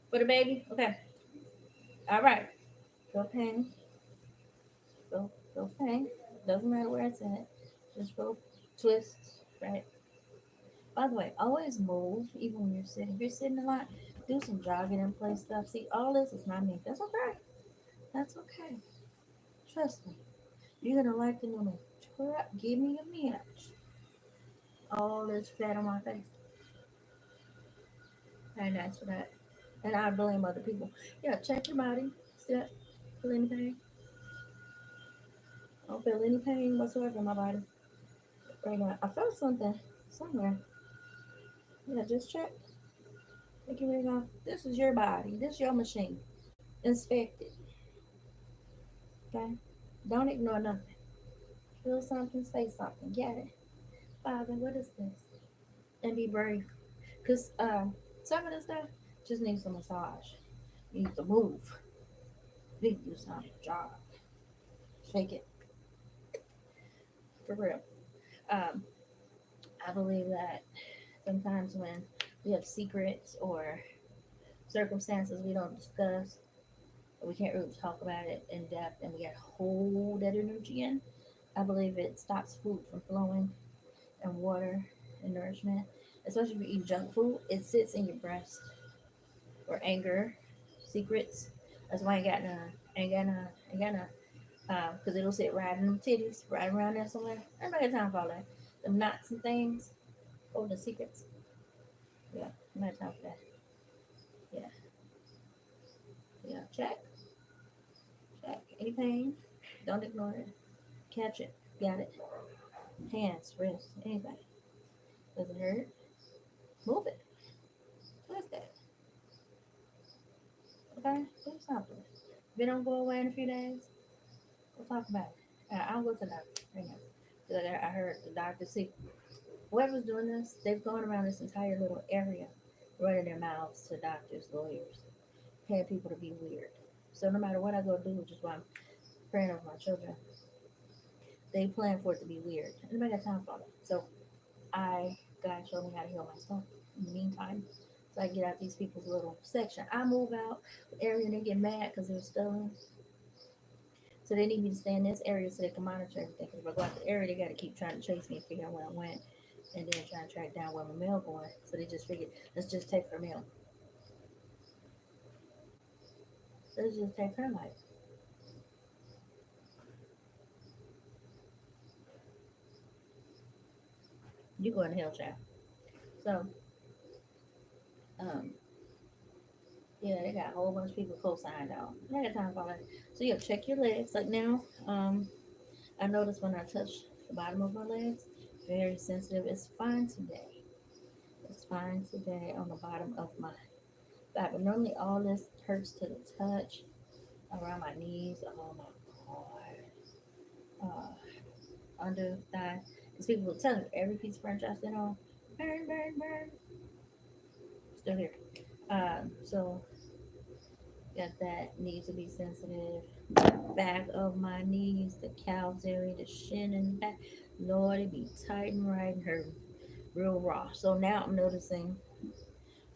For the baby? Okay. All right. Feel pain. Feel pain. Doesn't matter where it's at. Just feel twists, right? By the way, always move, even when you're sitting. If you're sitting a lot, do some jogging in place stuff. See, all this is not me. That's okay. That's okay. Trust me. You're gonna like the new me. Give me a minute. All this fat on my face. And that's for that. And I blame other people. Yeah, check your body. Still feel any pain? I don't feel any pain whatsoever in my body right now. I felt something somewhere. Yeah, just check. Take your wig off. This is your body. This is your machine. Inspect it. Okay? Don't ignore nothing. Feel something, say something. Get it. Father, what is this? And be brave. Because some of this stuff just needs a massage. You need to move. You need to do something. Job. Shake it. For real. Um, I believe that sometimes when we have secrets or circumstances we don't discuss, we can't really talk about it in depth, and we got to hold that energy in. I believe it stops food from flowing and water and nourishment. Especially if you eat junk food, it sits in your breast or anger, secrets. That's why I ain't got no, because it'll sit right in them titties, right around there somewhere. I don't got time for all that. The knots and things, oh, the secrets. Yeah, I don't have time for that. Yeah, yeah. Check, check. Any pain? Don't ignore it. Catch it. Got it. Hands, wrists, anything. Does it hurt? Move it. Twist it. Okay? Do something. If it don't go away in a few days, we'll talk about it. I'll go to the doctor right now. 'Cause I heard the doctor see whoever's doing this, they've gone around this entire little area running their mouths to doctors, lawyers, paying people to be weird. So no matter what I go do, which is why I'm praying over my children, they plan for it to be weird. And nobody got time for it. So God showed me how to heal myself in the meantime. So I get out these people's little section. I move out the area and they get mad because they're stolen. So they need me to stay in this area so they can monitor everything. Because if I go out the area, they got to keep trying to chase me and figure out where I went, and then trying to track down where my mail going. So they just figured, let's just take her mail. Let's just take her life. You going to hell, child. So, um, yeah, they got a whole bunch of people co-signed out. I got time for that. So yeah, check your legs. Like now, I noticed when I touch the bottom of my legs, very sensitive. It's fine today. It's fine today on the bottom of my back. But normally all this hurts to the touch around my knees. Oh my god. Under thigh. Because people will tell me every piece of furniture I sit on, burn, burn, burn. Still here. So got that. Needs to be sensitive. Back of my knees, the calves area, the shin and back. Lord, it be tight and right and hurt real raw. So now I'm noticing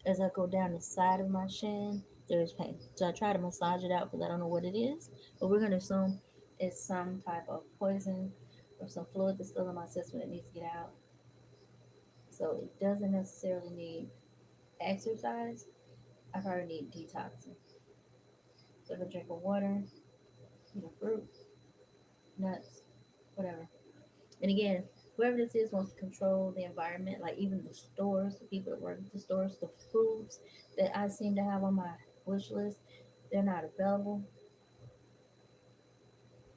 as I go down the side of my shin, there's pain. So I try to massage it out because I don't know what it is. But we're going to assume it's some type of poison or some fluid that's still in my system that needs to get out. So it doesn't necessarily need exercise. I probably need detoxing. So if I drink water, eat a fruit, nuts, whatever. And again, whoever this is wants to control the environment, like even the stores, the people that work at the stores, the foods that I seem to have on my wish list, they're not available.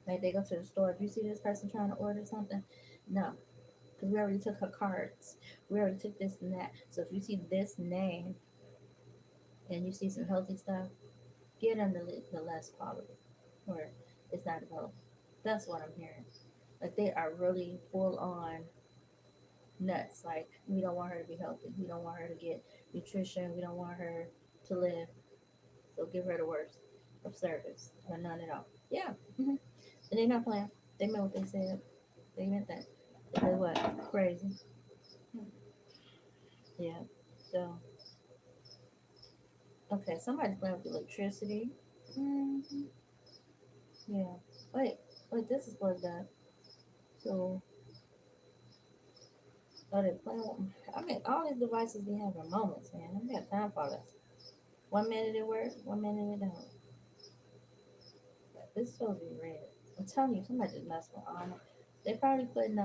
Like they go to the store. If you see this person trying to order something, no, because we already took her cards. We already took this and that. So if you see this name and you see some healthy stuff, get them the less quality, or it's not available. That's what I'm hearing. Like they are really full on nuts. Like we don't want her to be healthy. We don't want her to get nutrition. We don't want her to live. So give her the worst of service or none at all. Yeah. And they're not playing. They meant what they said. They meant that. They what? Crazy. Yeah. So okay, somebody's playing with electricity. hmm Yeah. Wait. Wait. This is plugged up. So are they playing with? I mean, all these devices be having moments, man. I don't got time for that. 1 minute it works, 1 minute it don't. This is supposed to be red. I'm telling you, somebody just messed with armor. They probably putting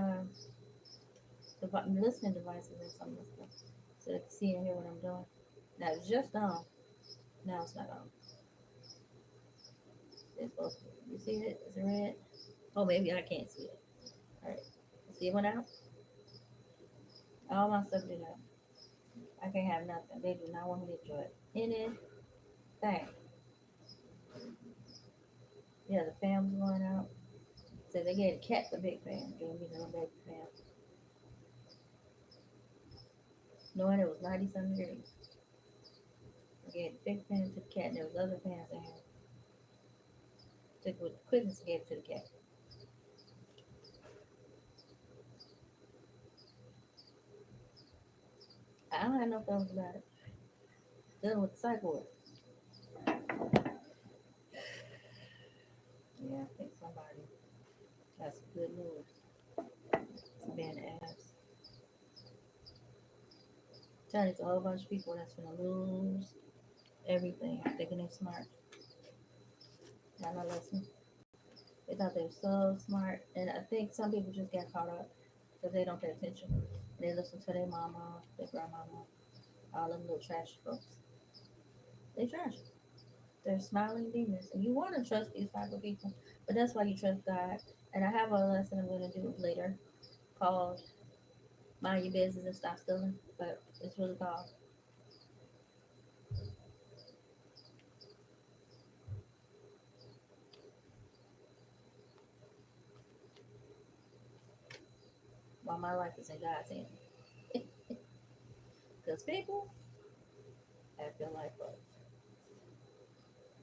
listening devices or something so they can see and hear what I'm doing. Now it's just on. Now it's not on. It's supposed to. You see it? Is it red? Oh, maybe I can't see it. All right. See it went out? All my stuff did out. I can't have nothing. They do not want me to enjoy it. Anything. Yeah, the fan was going out. So they gave the cat the big fan. Gave me the little baby fan. Knowing it was 90 something degrees. I gave the big fan to the cat, and there was other fans I had. Took it with quickness and gave it to the cat. I don't have no feelings about it. Dealing with the psych ward. Yeah, I think somebody has some good news. Being asked. Telling it's a whole bunch of people that's gonna lose everything, thinking they're smart. Y'all not listening. They thought they were so smart, and I think some people just get caught up because they don't pay attention. They listen to their mama, their grandmama, all them little trash folks. They trash. They're smiling demons, and you want to trust these type of people, but that's why you trust God. And I have a lesson I'm going to do later called "Mind Your Business and Stop Stealing," but it's really called. While my life is in God's hands, because people have their life up.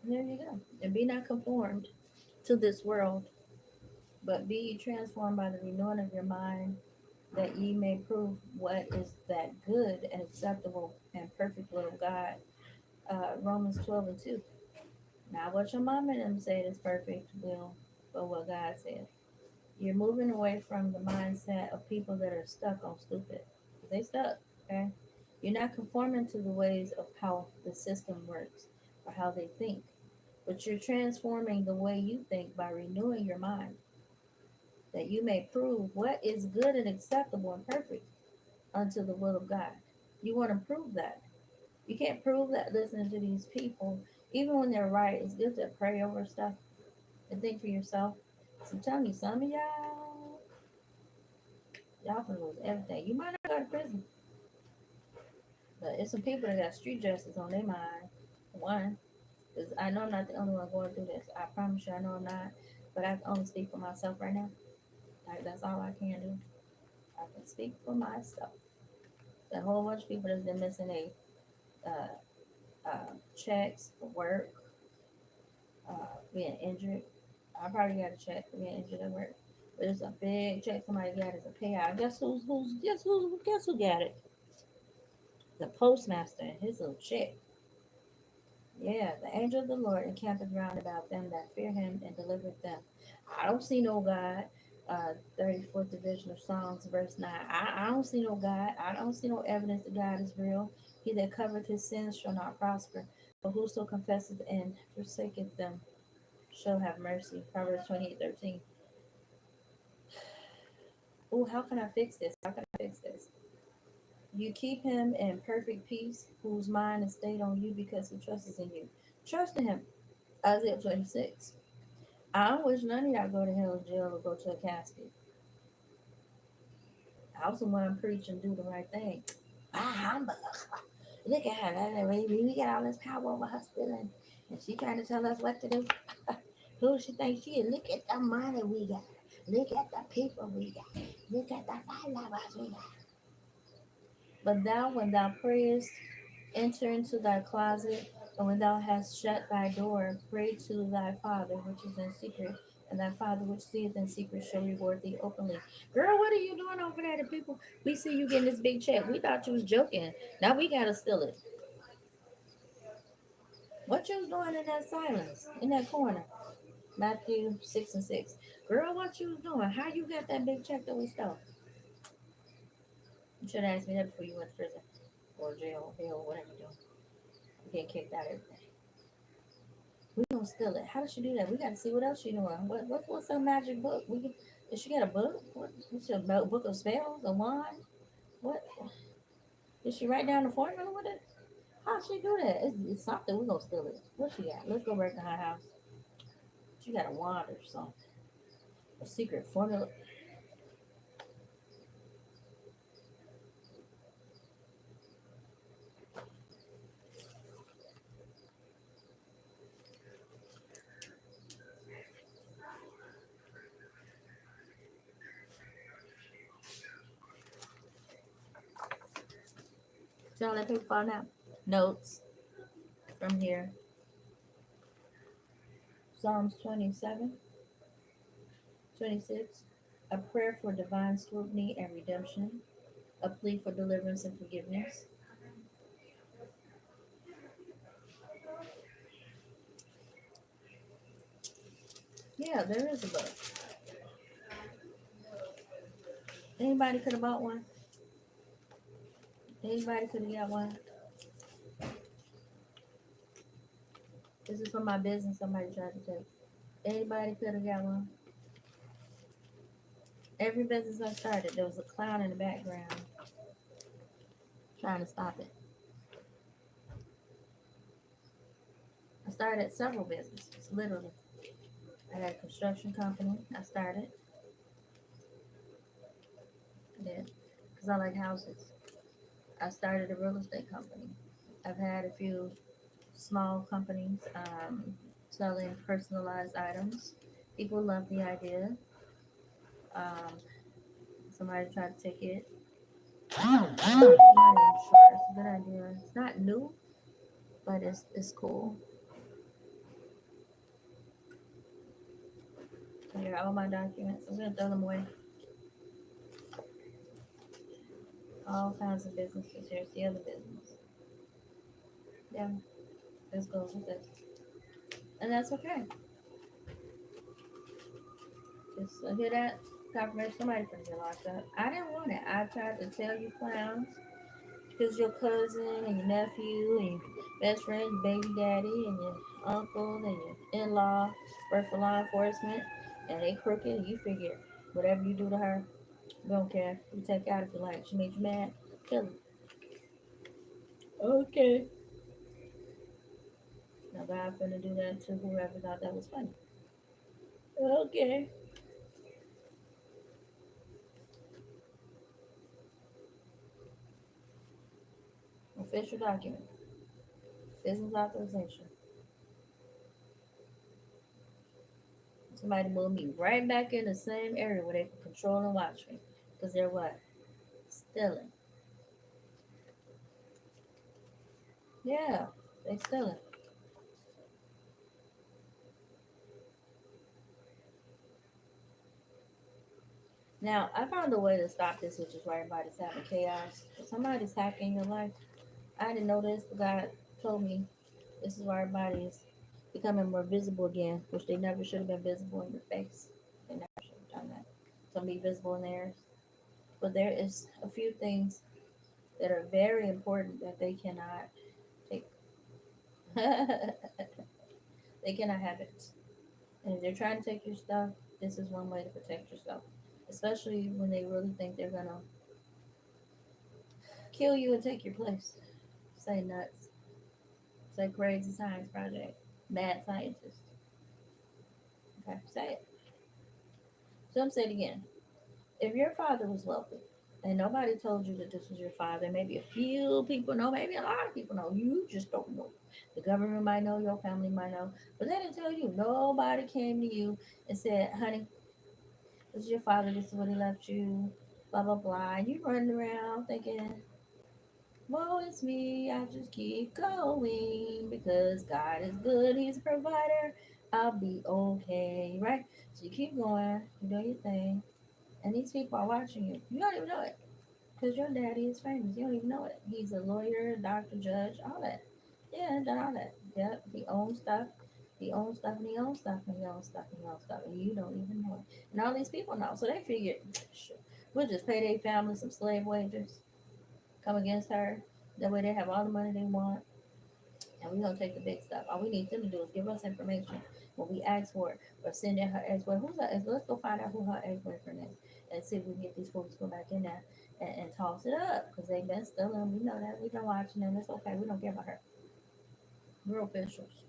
And there you go. And be not conformed to this world, but be ye transformed by the renewing of your mind, that ye may prove what is that good and acceptable and perfect will of God. Romans 12 and 2. Not what your mom and them said is perfect will, but what God said. You're moving away from the mindset of people that are stuck on stupid. They stuck, okay? You're not conforming to the ways of how the system works or how they think, but you're transforming the way you think by renewing your mind, that you may prove what is good and acceptable and perfect unto the will of God. You want to prove that. You can't prove that listening to these people, even when they're right. It's good to pray over stuff and think for yourself. So I'm telling you, some of y'all can lose everything. You might not go to prison, but it's some people that got street justice on their mind. One, because I know I'm not the only one going through this. I promise you, I know I'm not. But I can only speak for myself right now. Like, that's all I can do. I can speak for myself. A whole bunch of people that's been missing checks for work, being injured. I probably got a check for being injured at work, but it's a big check somebody got as a payout. Guess who got it? The postmaster and his little check. Yeah, the angel of the Lord encampeth round about them that fear him and delivereth them. I don't see no God. 34th division of Psalms, verse 9. I don't see no God. I don't see no evidence that God is real. He that covereth his sins shall not prosper, but whoso confesseth and forsaketh them shall have mercy. Proverbs 28:13. Oh, how can I fix this? How can I fix this? You keep him in perfect peace, whose mind is stayed on you because he trusts in you. Trust in him. Isaiah 26. I don't wish none of y'all go to hell or jail or go to a casket. I also want to preach and do the right thing. Humbug. Look at her. We got all this power over her feeling. And she trying to tell us what to do. Who she thinks she is? Look at the money we got. Look at the people we got. Look at the followers we got. But thou, when thou prayest, enter into thy closet, and when thou hast shut thy door, pray to thy Father which is in secret, and thy Father which seeth in secret shall reward thee openly. Girl, what are you doing over there to people? We see you getting this big check. We thought you was joking. Now we gotta steal it. What you was doing in that silence, in that corner? Matthew 6 and 6. Girl, what you was doing? How you got that big check that we stole? You should have asked me that before you went to prison or jail, hell, whatever you're doing. You get kicked out every day. We gonna steal it. How does she do that? We gotta see what else she doing. What's her magic book? Did she get a book? What's a book of spells? A wand? What? Did she write down the formula with it? How she do that? It's something. We gonna steal it. What she got? Let's go back to her house. She got a wand or something. A secret formula. So let people find out. Notes from here. Psalms 27, 26. A prayer for divine scrutiny and redemption. A plea for deliverance and forgiveness. Yeah, there is a book. Anybody could have bought one. Anybody could have got one. This is from my business somebody tried to take. Anybody could have got one. Every business I started, there was a clown in the background trying to stop it. I started several businesses, literally. I had a construction company. I started. Yeah, because I like houses. I started a real estate company. I've had a few small companies selling personalized items. People love the idea. Um, somebody tried to take it. I'm not even sure. It's a good idea. It's not new, but it's cool. Here are all my documents. I'm gonna throw them away. All kinds of businesses. Here's the other business. Yeah, this goes with this, and that's okay. Just hear that confirmation. Somebody finna get locked up. I didn't want it. I tried to tell you clowns because your cousin and your nephew and your best friend, your baby daddy and your uncle and your in-law work for law enforcement, and they crooked. You figure whatever you do to her, we don't care. You take out if you like. She made you mad, kill her. Okay. Now God finna do that to whoever thought that was funny. Okay. Official document. Business authorization. Somebody moved me right back in the same area where they could control and watch me. Because they're what? Stealing. Yeah, they stealing. Now, I found a way to stop this, which is why everybody's having chaos. If somebody's hacking your life, I didn't know this, but God told me this is why everybody is becoming more visible again, which they never should have been visible in your face. They never should have done that. Some be visible in theirs. But there is a few things that are very important that they cannot take. They cannot have it. And if they're trying to take your stuff, this is one way to protect yourself. Especially when they really think they're gonna kill you and take your place. Say nuts. Say crazy science project. Mad scientist. Okay, say it. So I'm saying it again. If your father was wealthy and nobody told you that this was your father, maybe a few people know, maybe a lot of people know, you just don't know. The government might know, your family might know, but they didn't tell you. Nobody came to you and said, honey, this is your father, this is what he left you, blah, blah, blah. And you running around thinking, woe is me, I just keep going because God is good, He's a provider, I'll be okay, right? So you keep going, you do your thing, and these people are watching you. You don't even know it because your daddy is famous. You don't even know it. He's a lawyer, doctor, judge, all that. Yeah, done all that. Yep, he owns stuff. He owns stuff and he owns stuff and he owns stuff and he owns stuff and you don't even know it. And all these people know. So they figured, we'll just pay their family some slave wages, come against her. That way they have all the money they want and we're gonna take the big stuff. All we need them to do is give us information when we ask for it, or send in her ex boyfriend. Who's her ex? Let's go find out who her ex boyfriend is, and see if we can get these folks to go back in there and toss it up because they've been stealing. We know that. We've been watching them. It's okay. We don't care about her. We're officials.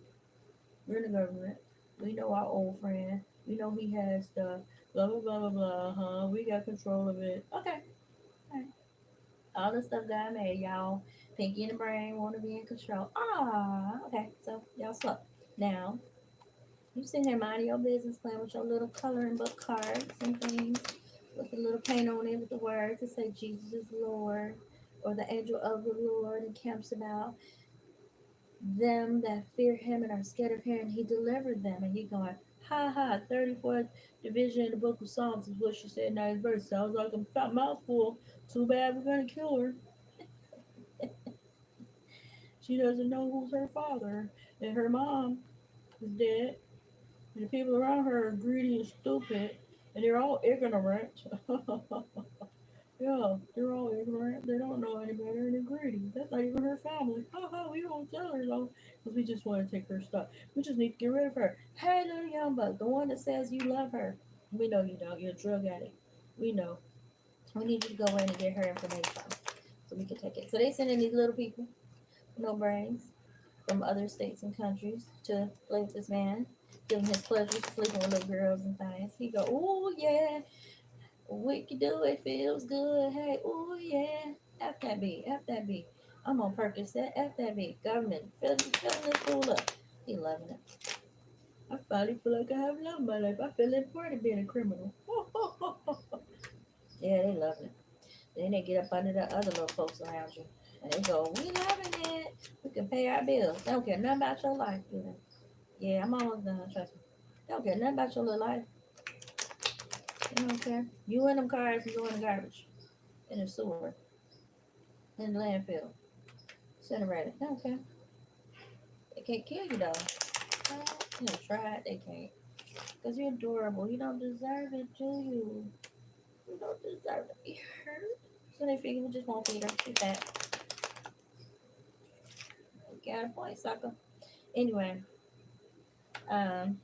We're in the government. We know our old friend. We know he has stuff. Blah blah blah blah blah. Huh? We got control of it. Okay. All right. All the stuff God made, y'all. Pinky in the brain want to be in control. Ah. Okay. So y'all suck. Now you sitting here minding your business, playing with your little coloring book cards and things with a little paint on it with the words that say Jesus is Lord or the angel of the Lord encamps about them that fear him and are scared of him, and he delivered them. And he going, ha ha, 34th division in the book of Psalms is what she said, 9th verse. Sounds like a fat mouthful. Too bad we're going to kill her. She doesn't know who's her father, and her mom is dead, and the people around her are greedy and stupid, and they're all ignorant. Yeah, they're all ignorant. They don't know any better, and they're greedy. That's not even her family. Ha ha, we won't tell her though, because we just want to take her stuff. We just need to get rid of her. Hey, little young buck, the one that says you love her. We know you don't. You're a drug addict. We know. We need you to go in and get her information so we can take it. So they sending these little people, no brains, from other states and countries to play with this man, giving his pleasure, sleeping with little girls and things. He go, oh yeah, we can do it, feels good. Hey, oh yeah. F that B, F that B. I'm on Percocet, F that B. Government, filling this fool up. He loving it. I finally feel like I have love in my life. I feel important being a criminal. Yeah, they loving it. Then they get up under the other little folks around you. And they go, we loving it. We can pay our bills. They don't care nothing about your life, do they? Yeah, I'm almost done, trust me. They don't care nothing about your little life. They don't care. You in them cars and go in the garbage. In the sewer. In the landfill. Incinerated. They don't care. They can't kill you though. You know, try it, they can't. Because you're adorable. You don't deserve it, do you? You don't deserve to be hurt. So they figure we just won't feed her. She's fat. You got a point, sucker. Anyway, um,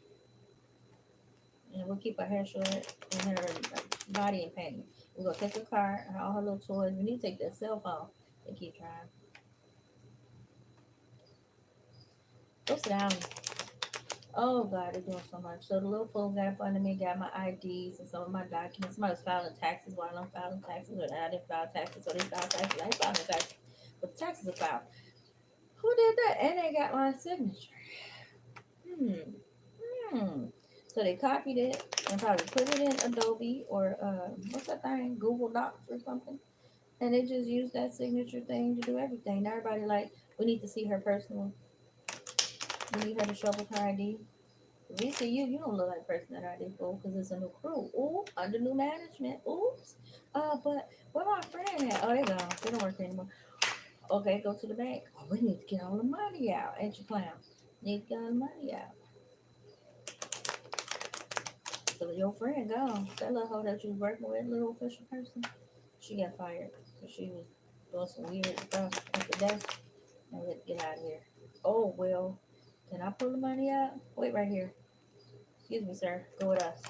and we'll keep her hair short and her body in pain. We're gonna take her car and all her little toys. We need to take that cell phone. They keep trying. Go sit down. Oh God, they're doing so much. So the little fool got up under me, got my IDs and some of my documents. Somebody was filing taxes while I'm filing taxes, or I didn't file taxes, so they filed taxes. I ain't filing taxes, but the taxes are filed. Who did that? And they got my signature. Hmm. Hmm. So they copied it and probably put it in Adobe or what's that thing? Google Docs or something. And they just used that signature thing to do everything. Now everybody like, we need to see her personal. We need her to show up with her ID. We see you. You don't look like a person that ID fool because it's a new crew. Ooh, under new management. Oops. But where my friend at? Oh, they gone. They don't work here anymore. Okay, go to the bank. Oh, we need to get all the money out. Ain't you clown? Need to get all the money out. So your friend gone. That little hoe that you was working with, little official person, she got fired. So she was doing some weird stuff at the desk. And we had to get out of here. Oh, well, can I pull the money out? Wait right here. Excuse me, sir. Go with us.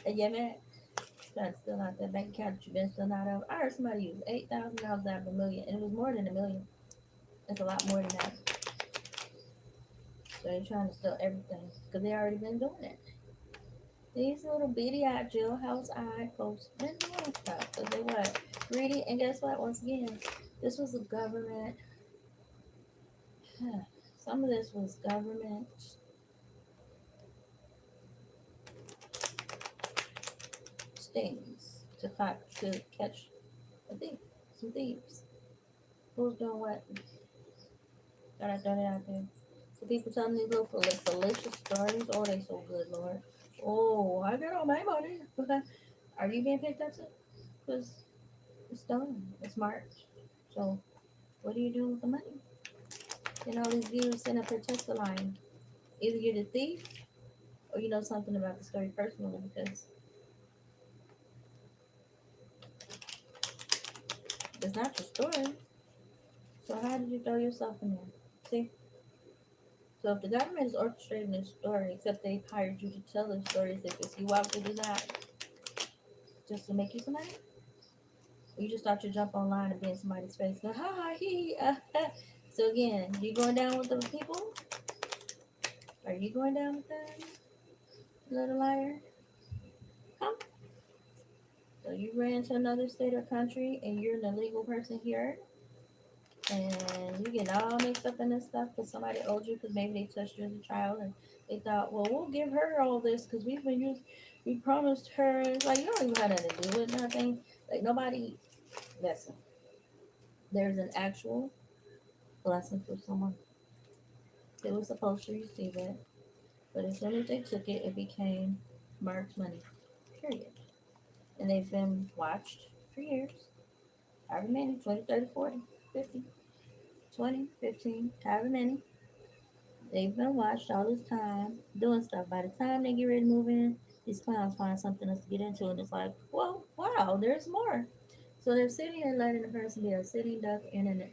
Yeah, man. Trying to steal out that bank account that you've been stealing out of. I heard somebody use $8,000 out of $1 million, and it was more than $1 million. It's a lot more than that. So they're trying to steal everything because they already been doing it. These little bitty eyed jailhouse eye folks been doing stuff because they what? Greedy. And guess what? Once again, this was a government. Some of this was government stings to catch a thief, some thieves. Who's doing what? Gotta throw it out there. So people telling these little salacious stories. Oh, they so good, Lord. Oh, I got all my money. Okay. Are you being picked up? Because it's done. It's March. So what do you do with the money? And all these viewers send up their Tesla line. Either you're the thief or you know something about the story personally because it's not your story. So how did you throw yourself in there? See? So if the government is orchestrating this story, except they hired you to tell the stories if it's you out to do that, just to make you some money, You just thought you'd jump online and be in somebody's face. Go, ha ha he. So again, you going down with the people? Are you going down with them, little liar? Come. So you ran to another state or country, and you're an illegal person here, and you get all mixed up in this stuff because somebody owed you because maybe they touched you as a child, and they thought, well, we'll give her all this because we promised her. It's like you don't even have nothing to do with nothing. Like nobody. Listen, there's an actual blessing for someone. They were supposed to receive it, but as soon as they took it, it became marked money. Period. And they've been watched for years. However many, 20, 30, 40, 50, 20, 15, however many. They've been watched all this time doing stuff. By the time they get ready to move in, these clowns find something else to get into, and it's like, well, wow, there's more. So they're sitting here letting the person be a sitting duck in a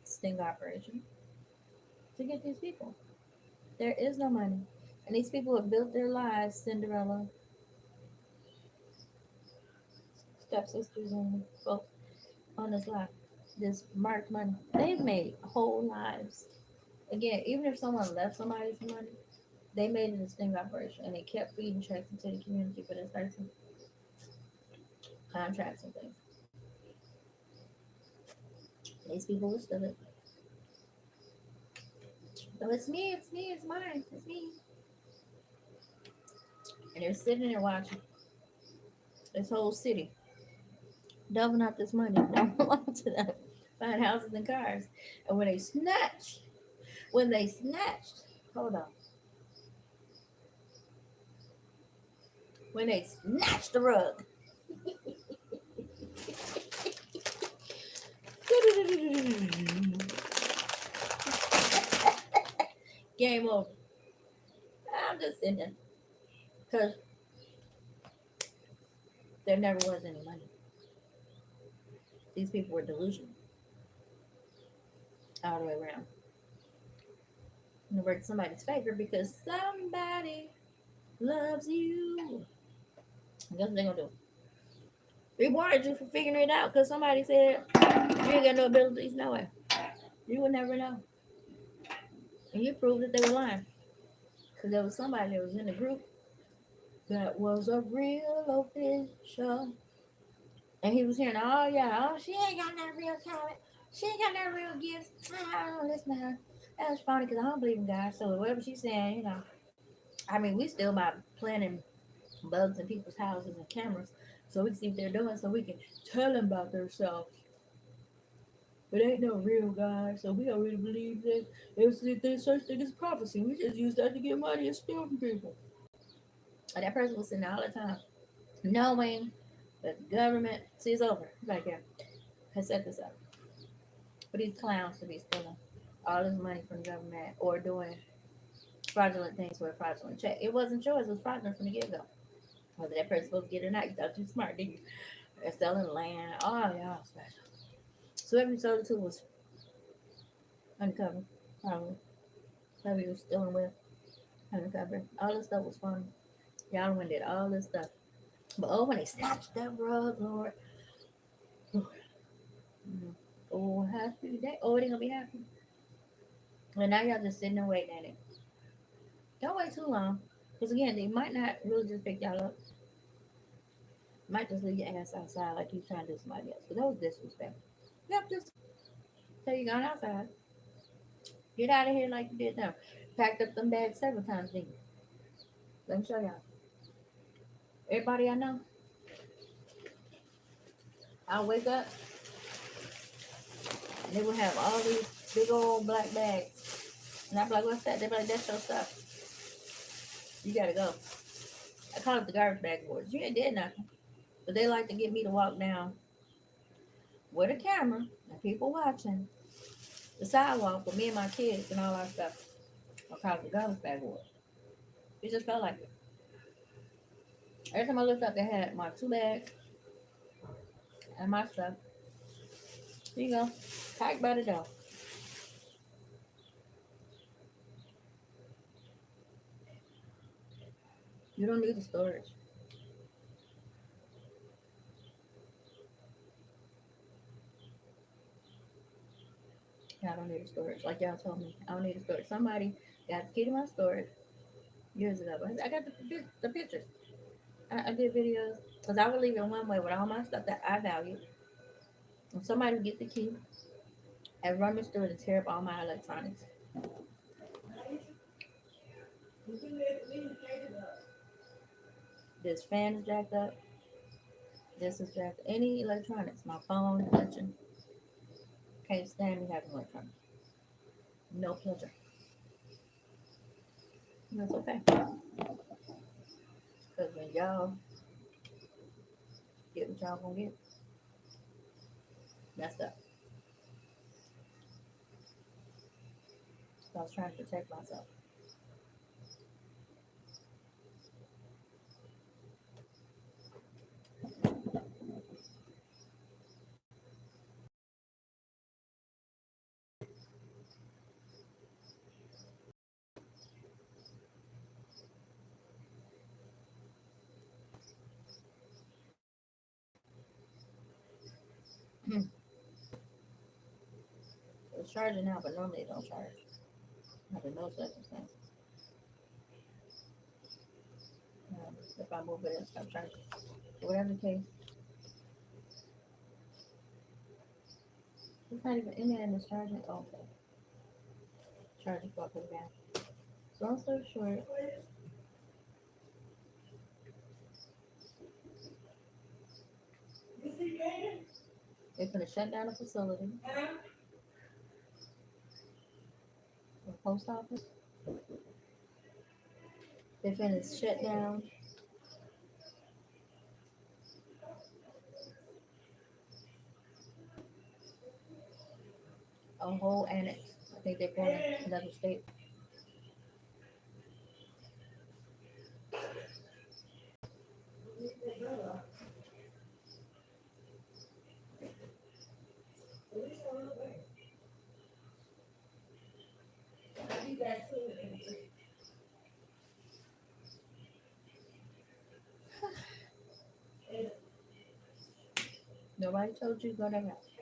sting operation to get these people. There is no money. And these people have built their lives, Cinderella, stepsisters, and folks on this life, this marked money. They've made whole lives. Again, even if someone left somebody some money, they made it a sting operation and they kept feeding checks into the community for this person, contracts and things. These people were still it. So it's me, it's mine, it's me. And they're sitting there watching this whole city dumping out this money that don't belong to them, buying houses and cars. And when they snatched, hold on, when they snatched the rug, game over. I'm just sitting there because there never was any money. These people were delusional all the way around. And it worked somebody's favor because somebody loves you. Guess what they're gonna do? Rewarded you for figuring it out because somebody said you ain't got no abilities, no way. You would never know. And you proved that they were lying. Because there was somebody that was in the group that was a real official. And he was hearing, oh yeah, oh she ain't got that real talent. She ain't got that real gifts. I don't listen to her. That's funny because I don't believe in God. So whatever she's saying, I mean, we still by planting bugs in people's houses and cameras so we can see what they're doing so we can tell them about themselves. But ain't no real God, so we don't really believe that there's such thing as prophecy. We just use that to get money and steal from people. And that person was sitting there all the time, knowing that the government sees over. Right there. Has set this up for these clowns to be stealing all this money from the government or doing fraudulent things for a fraudulent check. It wasn't yours, it was fraudulent from the get go. Whether that person's supposed to get it or not, you thought you smart, didn't you? They're selling land. Oh, y'all special. So every soda too was uncovered. Probably. Probably was stealing with undercover. All this stuff was fun. Y'all went did all this stuff. But oh, when they snatched that rug, Lord. Oh, happy day. Oh, it ain't gonna be happy. And now y'all just sitting there waiting at it. Don't wait too long. Because again, they might not really just pick y'all up. Might just leave your ass outside like you trying to do somebody else. But that was disrespect. Yep, just tell you gone outside. Get out of here like you did them. Packed up them bags several times, didn't you? Let me show y'all. Everybody I know, I'll wake up and they will have all these big old black bags. And I'm like, what's that? They're like, that's your stuff. You gotta go. I call it the garbage bag boys. You ain't did nothing. But they like to get me to walk down with a camera and people watching the sidewalk with me and my kids and all our stuff. I call it the garbage bag boys. It just felt like it. Every time I looked up, they had my 2 bags and my stuff. Here you go. Packed by the door. You don't need the storage. I don't need a storage. Like y'all told me, I don't need a storage. Somebody got the key to my storage years ago. But I got the pictures. I did videos because I would leave it one way with all my stuff that I value. If somebody would get the key and run me through it and tear up all my electronics. This fan is jacked up. This is jacked. Any electronics, my phone, touching. Can't stand me having electronics. No pleasure. That's okay. Because when y'all get what y'all gonna get, messed up. So I was trying to protect myself. It's charging now, but normally it don't charge. Under no circumstance. If I move it, it'll stop charging. Whatever the case, it's not even in there and it's charging. Oh, okay. Charging for up and down. So long story short, they're gonna shut down the facility, the post office. They're gonna shut down a whole annex. I think they're going to another state. Nobody told you to go that route.